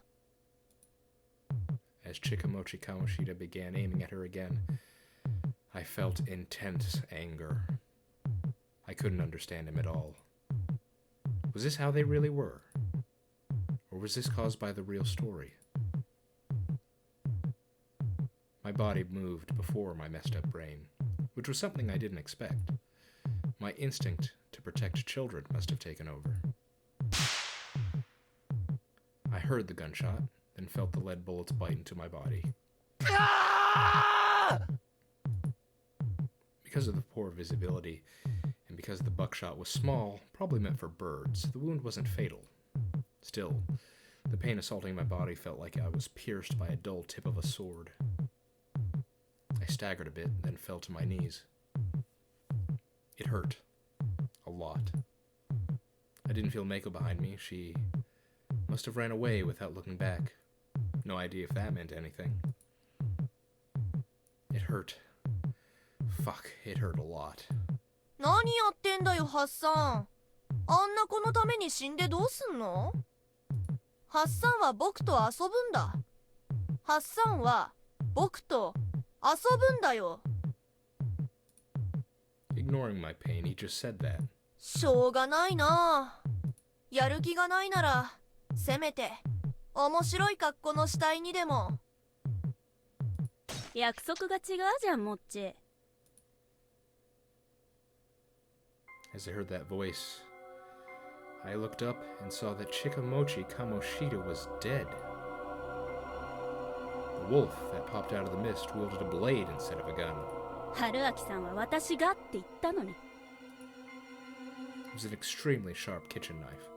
as Chikamochi Kamoshida began aiming at her again, I felt intense anger. I couldn't understand him at all. Was this how they really were? Or was this caused by the real story? My body moved before my messed up brain, which was something I didn't expect. My instinct to protect children must have taken over. I heard the gunshot, then felt the lead bullets bite into my body. Because of the poor visibility, and because the buckshot was small, probably meant for birds, the wound wasn't fatal. Still, the pain assaulting my body felt like I was pierced by a dull tip of a sword. I staggered a bit, then fell to my knees. It hurt. A lot. I didn't feel Mako behind me. She must have ran away without looking back. No idea if that meant anything. It hurt. Fuck, it hurt a lot. 何やってんだよハッサン。あんな子のために死んでどうすんの？ハッサンは僕と遊ぶんだ。ハッサンは僕と遊ぶんだよ。 Ignoring my pain, he just said that. しょうがないな。やる気がないならせめて面白い格好の死体にでも。約束が違うじゃん、モッチ。 As I heard that voice, I looked up and saw that Chikamochi Kamoshida was dead. The wolf that popped out of the mist wielded a blade instead of a gun. 春明さんは私がって言ったのに。It was an extremely sharp kitchen knife.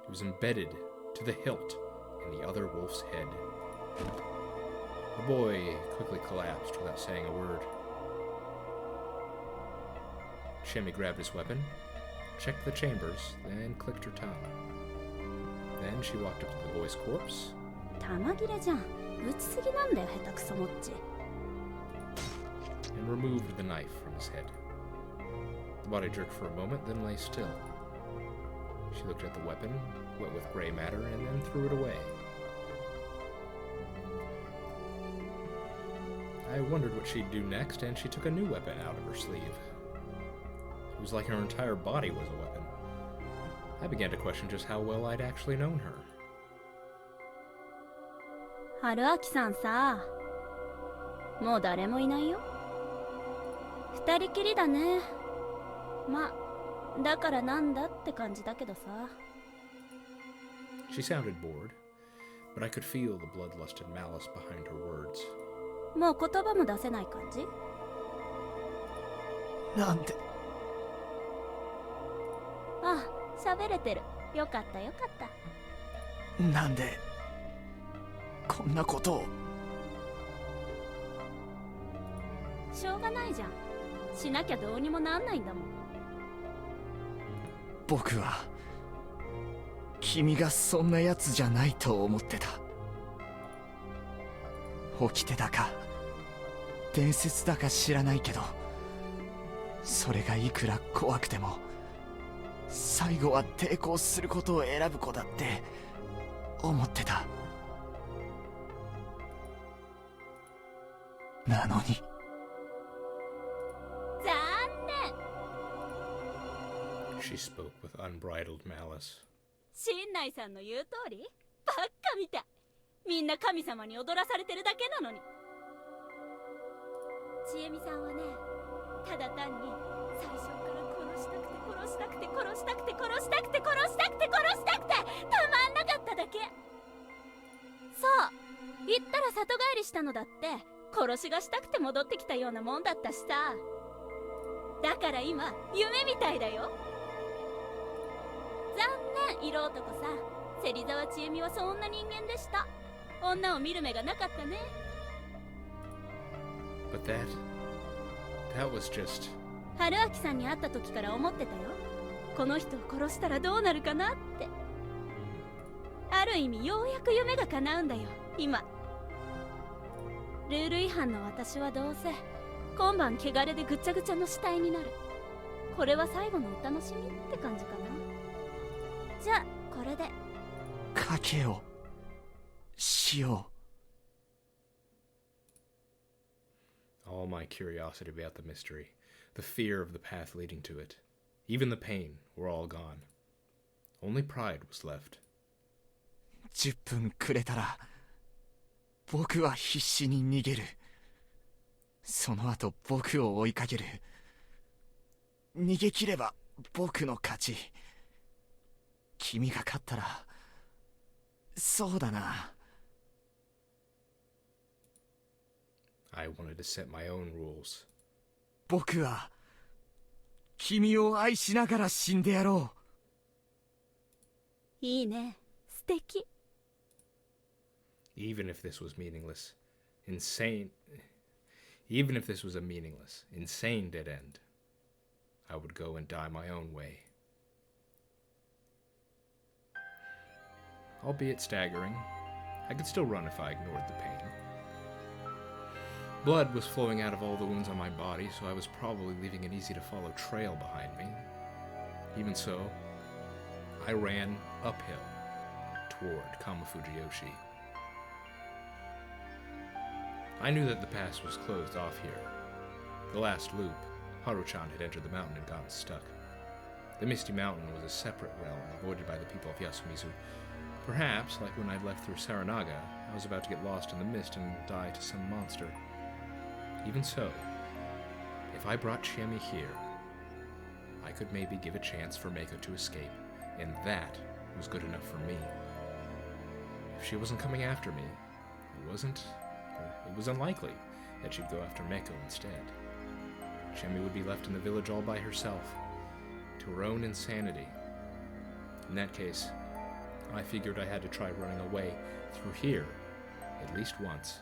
It was embedded to the hilt in the other wolf's head. The boy quickly collapsed without saying a word. Shemi grabbed his weapon, checked the chambers, then clicked her tongue. Then she walked up to the boy's corpse. 玉切れじゃん。打ちすぎなんだよ、下手くそもっち。And removed the knife from his head. The body jerked for a moment, then lay still. She looked at the weapon, wet with gray matter, and then threw it away. I wondered what she'd do next, and she took a new weapon out of her sleeve. It was like her entire body was a weapon. I began to question just how well I'd actually known her. 春明さんさ、もう誰もいないよ。二人きりだね。ま、だからなんだって感じだけどさ。She sounded bored, but I could feel the bloodlust and malice behind her words. もう言葉も出せない感じ？なんであ、喋れてる。よかったよかった。なんでこんなことを。しょうがないじゃん。しなきゃどうにもなんないんだもん。僕は君がそんなやつじゃないと思ってた。起きてたか伝説だか知らないけど、それがいくら怖くても最後は抵抗することを選ぶ子だって思ってた。なのに残念。 She spoke with unbridled malice. 新内さんの言う通り？ばっかみたい。みんな神様に踊らされてるだけなのに。千恵美さんはね、ただ単に最初から殺したくて殺したくて殺したくて殺したくて殺したくて殺したくてたまんなかっただけ。そう、言ったら里帰りしたのだって殺しがしたくて戻ってきたようなもんだったしさ。だから今夢みたいだよ。残念、色男さん。芹沢千恵美はそんな人間でした。女を見る目がなかったね。But that was just... 春明さんに会った時から思ってたよ。この人を殺したらどうなるかなって。ある意味ようやく夢が叶うんだよ、今。ルール違反の私はどうせ今晩汚れでぐちゃぐちゃの死体になる。これは最後のお楽しみって感じかな。じゃあこれで賭けをしよう。All my curiosity about the mystery, the fear of the path leading to it, even the pain were all gone. Only pride was left. 10分くれたら僕は必死に逃げる。その後僕を追いかける。逃げ切れば僕の勝ち。君が勝ったらそうだな。I wanted to set my own rules. 僕は君を愛しながら死んでやろう。いいね、素敵。Even if this was meaningless, even if this was a meaningless, insane dead end, I would go and die my own way. Albeit staggering, I could still run if I ignored the pain. Blood was flowing out of all the wounds on my body, so I was probably leaving an easy-to-follow trail behind me. Even so, I ran uphill toward Kamafujiyoshi. I knew that the pass was closed off here. The last loop, Haru-chan had entered the mountain and gotten stuck. The Misty Mountain was a separate realm avoided by the people of Yasumizu. Perhaps, like when I'd left through Saranaga, I was about to get lost in the mist and die to some monster. Even so, if I brought Chiemi here, I could maybe give a chance for Meiko to escape And that was good enough for me. If she wasn't coming after me, it was unlikely that she'd go after Meko instead. Chemi would be left in the village all by herself, to her own insanity. In that case, I figured I had to try running away through here at least once.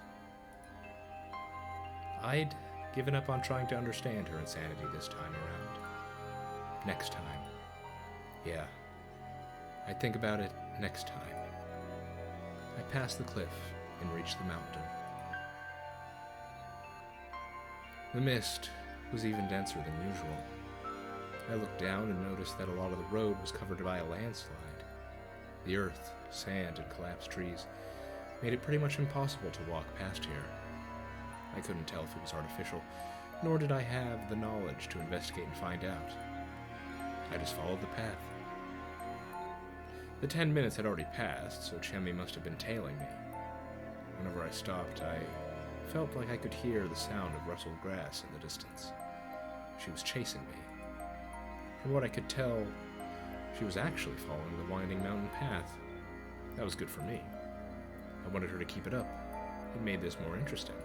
I'd given up on trying to understand her insanity this time around. Next time. Yeah, I'd think about it next time. I passed the cliff and reached the mountain. The mist was even denser than usual. I looked down and noticed that a lot of the road was covered by a landslide. The earth, sand, and collapsed trees made it pretty much impossible to walk past here. I couldn't tell if it was artificial, nor did I have the knowledge to investigate and find out. I just followed the path. The 10 minutes had already passed, so Chemi must have been tailing me. Whenever I stopped, I felt like I could hear the sound of rustled grass in the distance. She was chasing me. From what I could tell, she was actually following the winding mountain path. That was good for me. I wanted her to keep it up. It made this more interesting.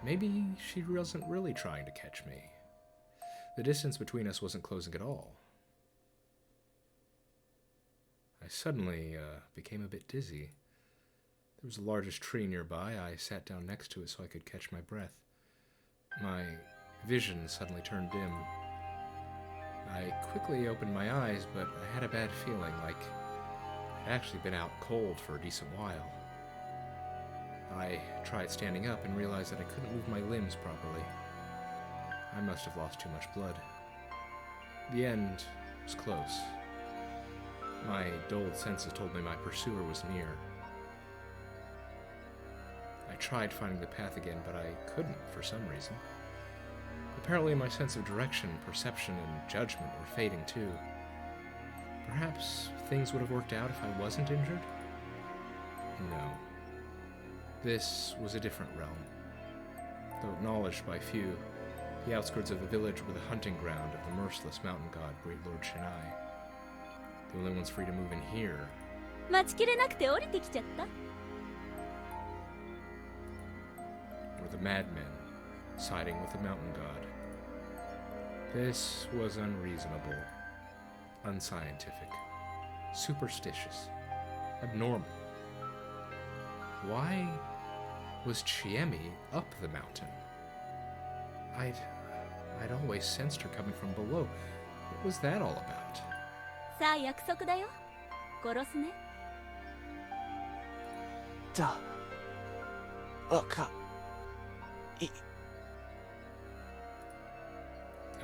Maybe she wasn't really trying to catch me. The distance between us wasn't closing at all. I suddenly became a bit dizzy. There was the largest tree nearby. I sat down next to it so I could catch my breath. My vision suddenly turned dim. I quickly opened my eyes, but I had a bad feeling, like I'd actually been out cold for a decent while. I tried standing up and realized that I couldn't move my limbs properly. I must have lost too much blood. The end was close. My dulled senses told me my pursuer was near. I tried finding the path again, but I couldn't for some reason. Apparently my sense of direction, perception, and judgment were fading too. Perhaps things would have worked out if I wasn't injured? No. This was a different realm. Though acknowledged by few, the outskirts of the village were the hunting ground of the merciless mountain god, Great Lord Shinai. The only ones free to move in here. 待ちきれなくて降りてきちゃった Were the madmen siding with the mountain god. This was unreasonable, unscientific, superstitious, abnormal. Why was Chiemi up the mountain? I'd always sensed her coming from below. What was that all about? さあ約束だよ殺すねだわかい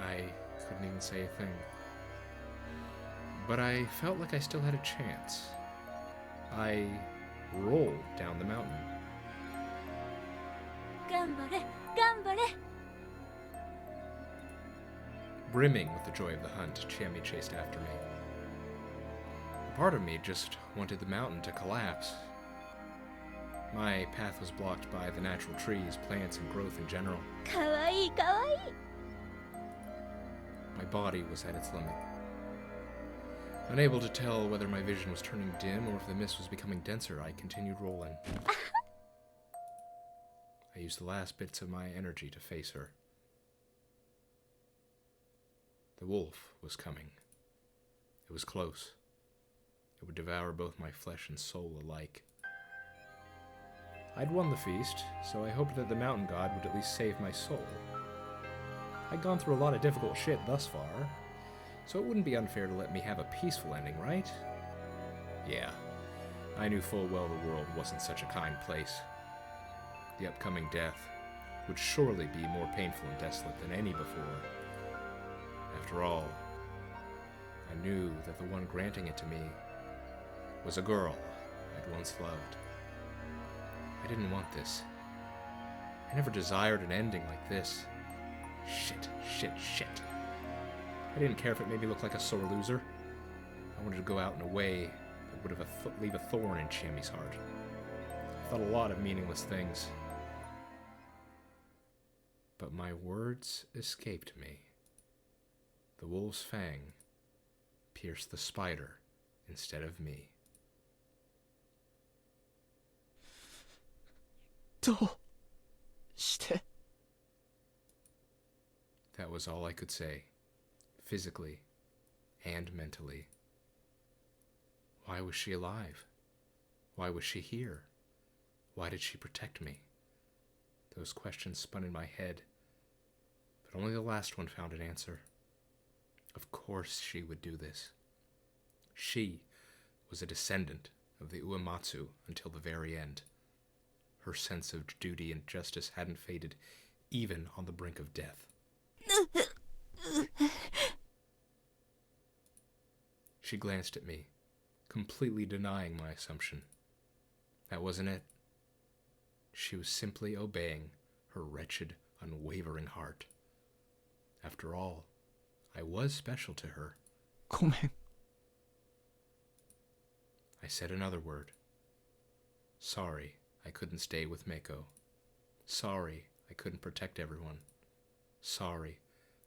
I couldn't even say a thing. But I felt like I still had a chance. I rolled down the mountain. 頑張れ頑張れ Brimming with the joy of the hunt, Chiemi chased after me. A part of me just wanted the mountain to collapse. My path was blocked by the natural trees, plants, and growth in general. かわいいかわいい My body was at its limit. Unable to tell whether my vision was turning dim or if the mist was becoming denser, I continued rolling. I used the last bits of my energy to face her. The wolf was coming. It was close. It would devour both my flesh and soul alike. I'd won the feast, so I hoped that the mountain god would at least save my soul. I'd gone through a lot of difficult shit thus far, so it wouldn't be unfair to let me have a peaceful ending, right? Yeah, I knew full well the world wasn't such a kind place. The upcoming death would surely be more painful and desolate than any before. After all, I knew that the one granting it to me was a girl I'd once loved. I didn't want this. I never desired an ending like this. Shit. I didn't care if it made me look like a sore loser. I wanted to go out in a way that would have leave a thorn in Chiemi's heart. I thought a lot of meaningless things. But my words escaped me. The wolf's fang pierce the spider instead of me. どうして That was all I could say, physically and mentally. Why was she alive? Why was she here? Why did she protect me? Those questions spun in my head, but only the last one found an answer. Of course she would do this. She was a descendant of the Uematsu until the very end. Her sense of duty and justice hadn't faded, even on the brink of death. She glanced at me, completely denying my assumption. That wasn't it. She was simply obeying her wretched, unwavering heart. After all, I was special to her. ごめん I said another word. Sorry I couldn't stay with Mako. Sorry I couldn't protect everyone. Sorry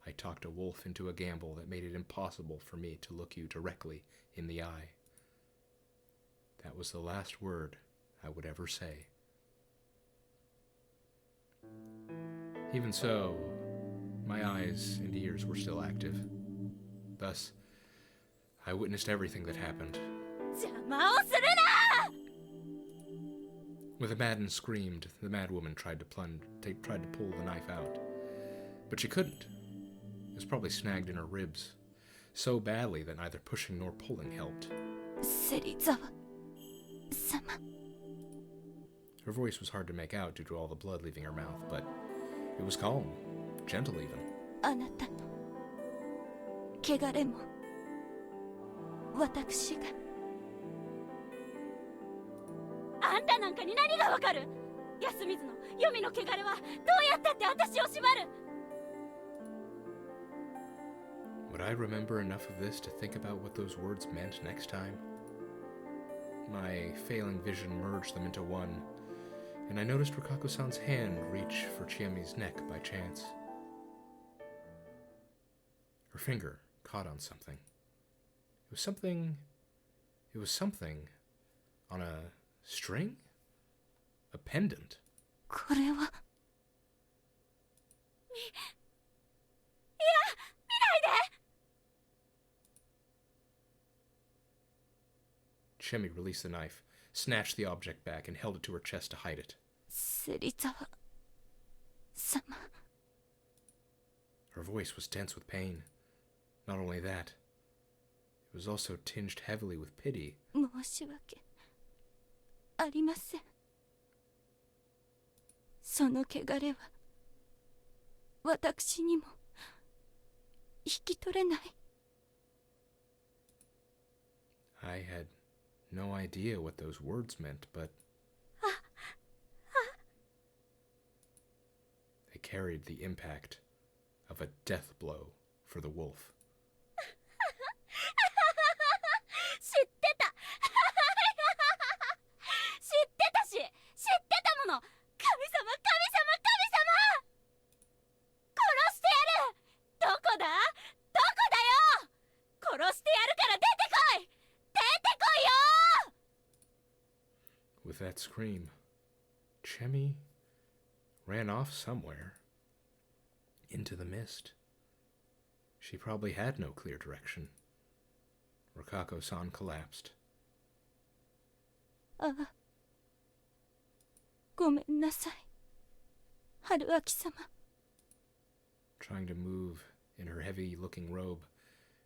I talked a wolf into a gamble that made it impossible for me to look you directly in the eye. That was the last word I would ever say. Even so, my eyes and ears were still active. Thus, I witnessed everything that happened. 邪魔をするな! With a maddened scream, the madwoman tried to pull the knife out. But she couldn't. It was probably snagged in her ribs, so badly that neither pushing nor pulling helped. 芹沢様 Her voice was hard to make out due to all the blood leaving her mouth, but it was calm, gentle even. あなたの汚れも私があんたなんかに何がわかる？安水の黄泉の汚れはどうやったって私を縛る。 Would I remember enough of this to think about what those words meant next time? My failing vision merged them into one, and I noticed Rikako-san's hand reach for Chiami's neck by chance. Her finger caught on something. It was something on a string? A pendant. これは見ないで！ Chiemi released the knife, snatched the object back, and held it to her chest to hide it. 芹沢様 Her voice was tense with pain. Not only that, it was also tinged heavily with pity. 申し訳ありません。その汚れは私にも引き取れない。 I had no idea what those words meant, but they carried the impact of a death blow for the wolf. 知ってた知ってたし知ってたもの。神様神様神様殺してやる。どこだどこだよ。殺してやるから出てこい。出てこいよ。 With that scream, Chiemi ran off somewhere into the mist. She probably had no clear direction. Rikako-san collapsed. ああ、ごめんなさい、春秋様。 Trying to move in her heavy-looking robe,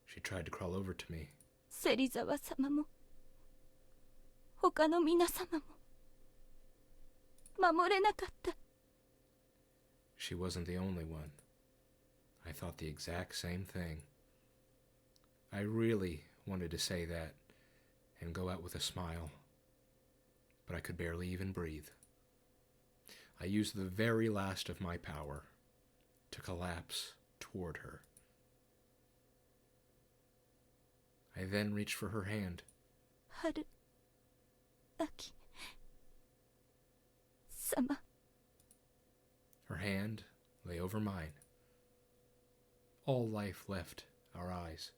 she tried to crawl over to me. 芹沢様も他の皆様も守れなかった。 She wasn't the only one. I thought the exact same thing. I really wanted to say that and go out with a smile, but I could barely even breathe. I used the very last of my power to collapse toward her. I then reached for her hand. 春秋様。 Her hand lay over mine. All life left our eyes,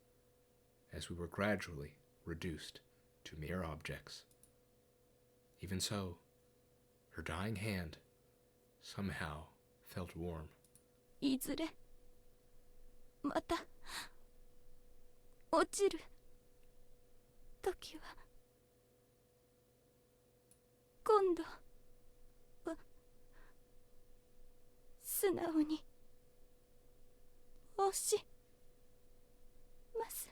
as we were gradually reduced to mere objects. Even so, her dying hand somehow felt warm. いずれまた落ちる時は今度は素直に押します。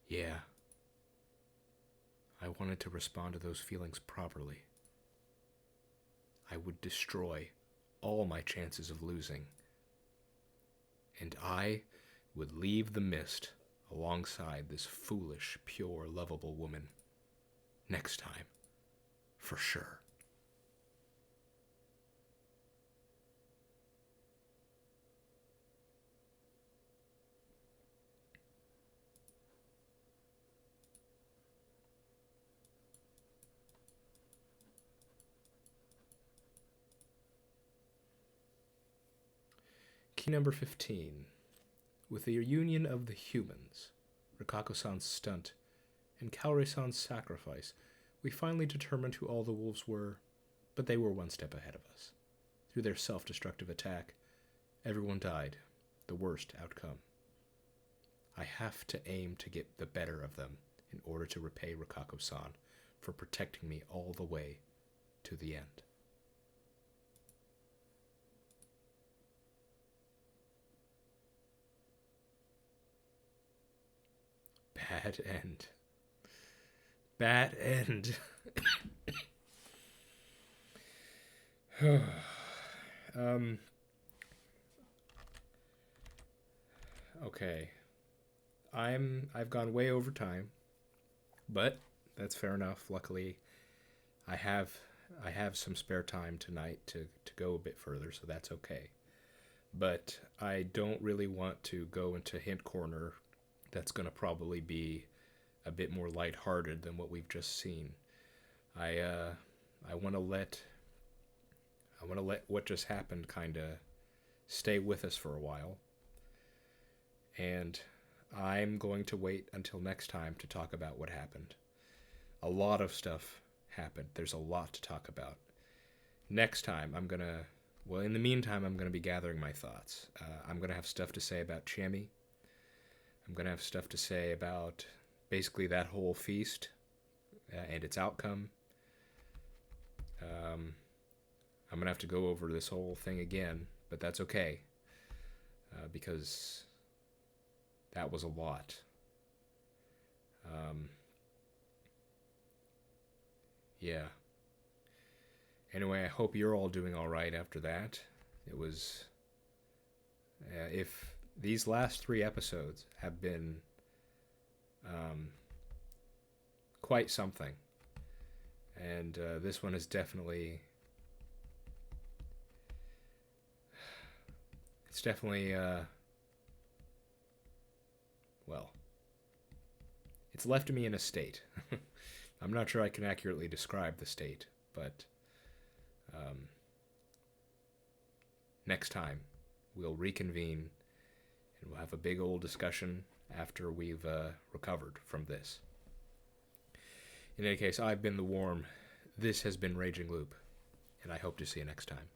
Yeah. I wanted to respond to those feelings properly. I would destroy all my chances of losing. And I would leave the mist alongside this foolish, pure, lovable woman. Next time. For sure. Key number 15. With the union of the humans, Rikako-san's stunt, and Kaori-san's sacrifice, we finally determined who all the wolves were, but they were one step ahead of us. Through their self-destructive attack, everyone died, the worst outcome. I have to aim to get the better of them in order to repay Rikako-san for protecting me all the way to the end. Bad end. Bad end. Okay. I've gone way over time, but that's fair enough. Luckily, I have some spare time tonight to go a bit further, so that's okay. But I don't really want to go into hint corner. That's going to probably be a bit more lighthearted than what we've just seen. I want to let what just happened kind of stay with us for a while. And I'm going to wait until next time to talk about what happened. A lot of stuff happened. There's a lot to talk about. Next time, in the meantime, I'm going to be gathering my thoughts. I'm going to have stuff to say about Chami. I'm going to have stuff to say about basically that whole feast and its outcome. I'm going to have to go over this whole thing again, but that's okay. Because that was a lot. Yeah. Anyway, I hope you're all doing all right after that. It was... if these last 3 episodes have been quite something. And this one is definitely... It's definitely... well, it's left me in a state. I'm not sure I can accurately describe the state, but next time we'll reconvene and we'll have a big old discussion after we've recovered from this. In any case, I've been the Worm. This has been Raging Loop, and I hope to see you next time.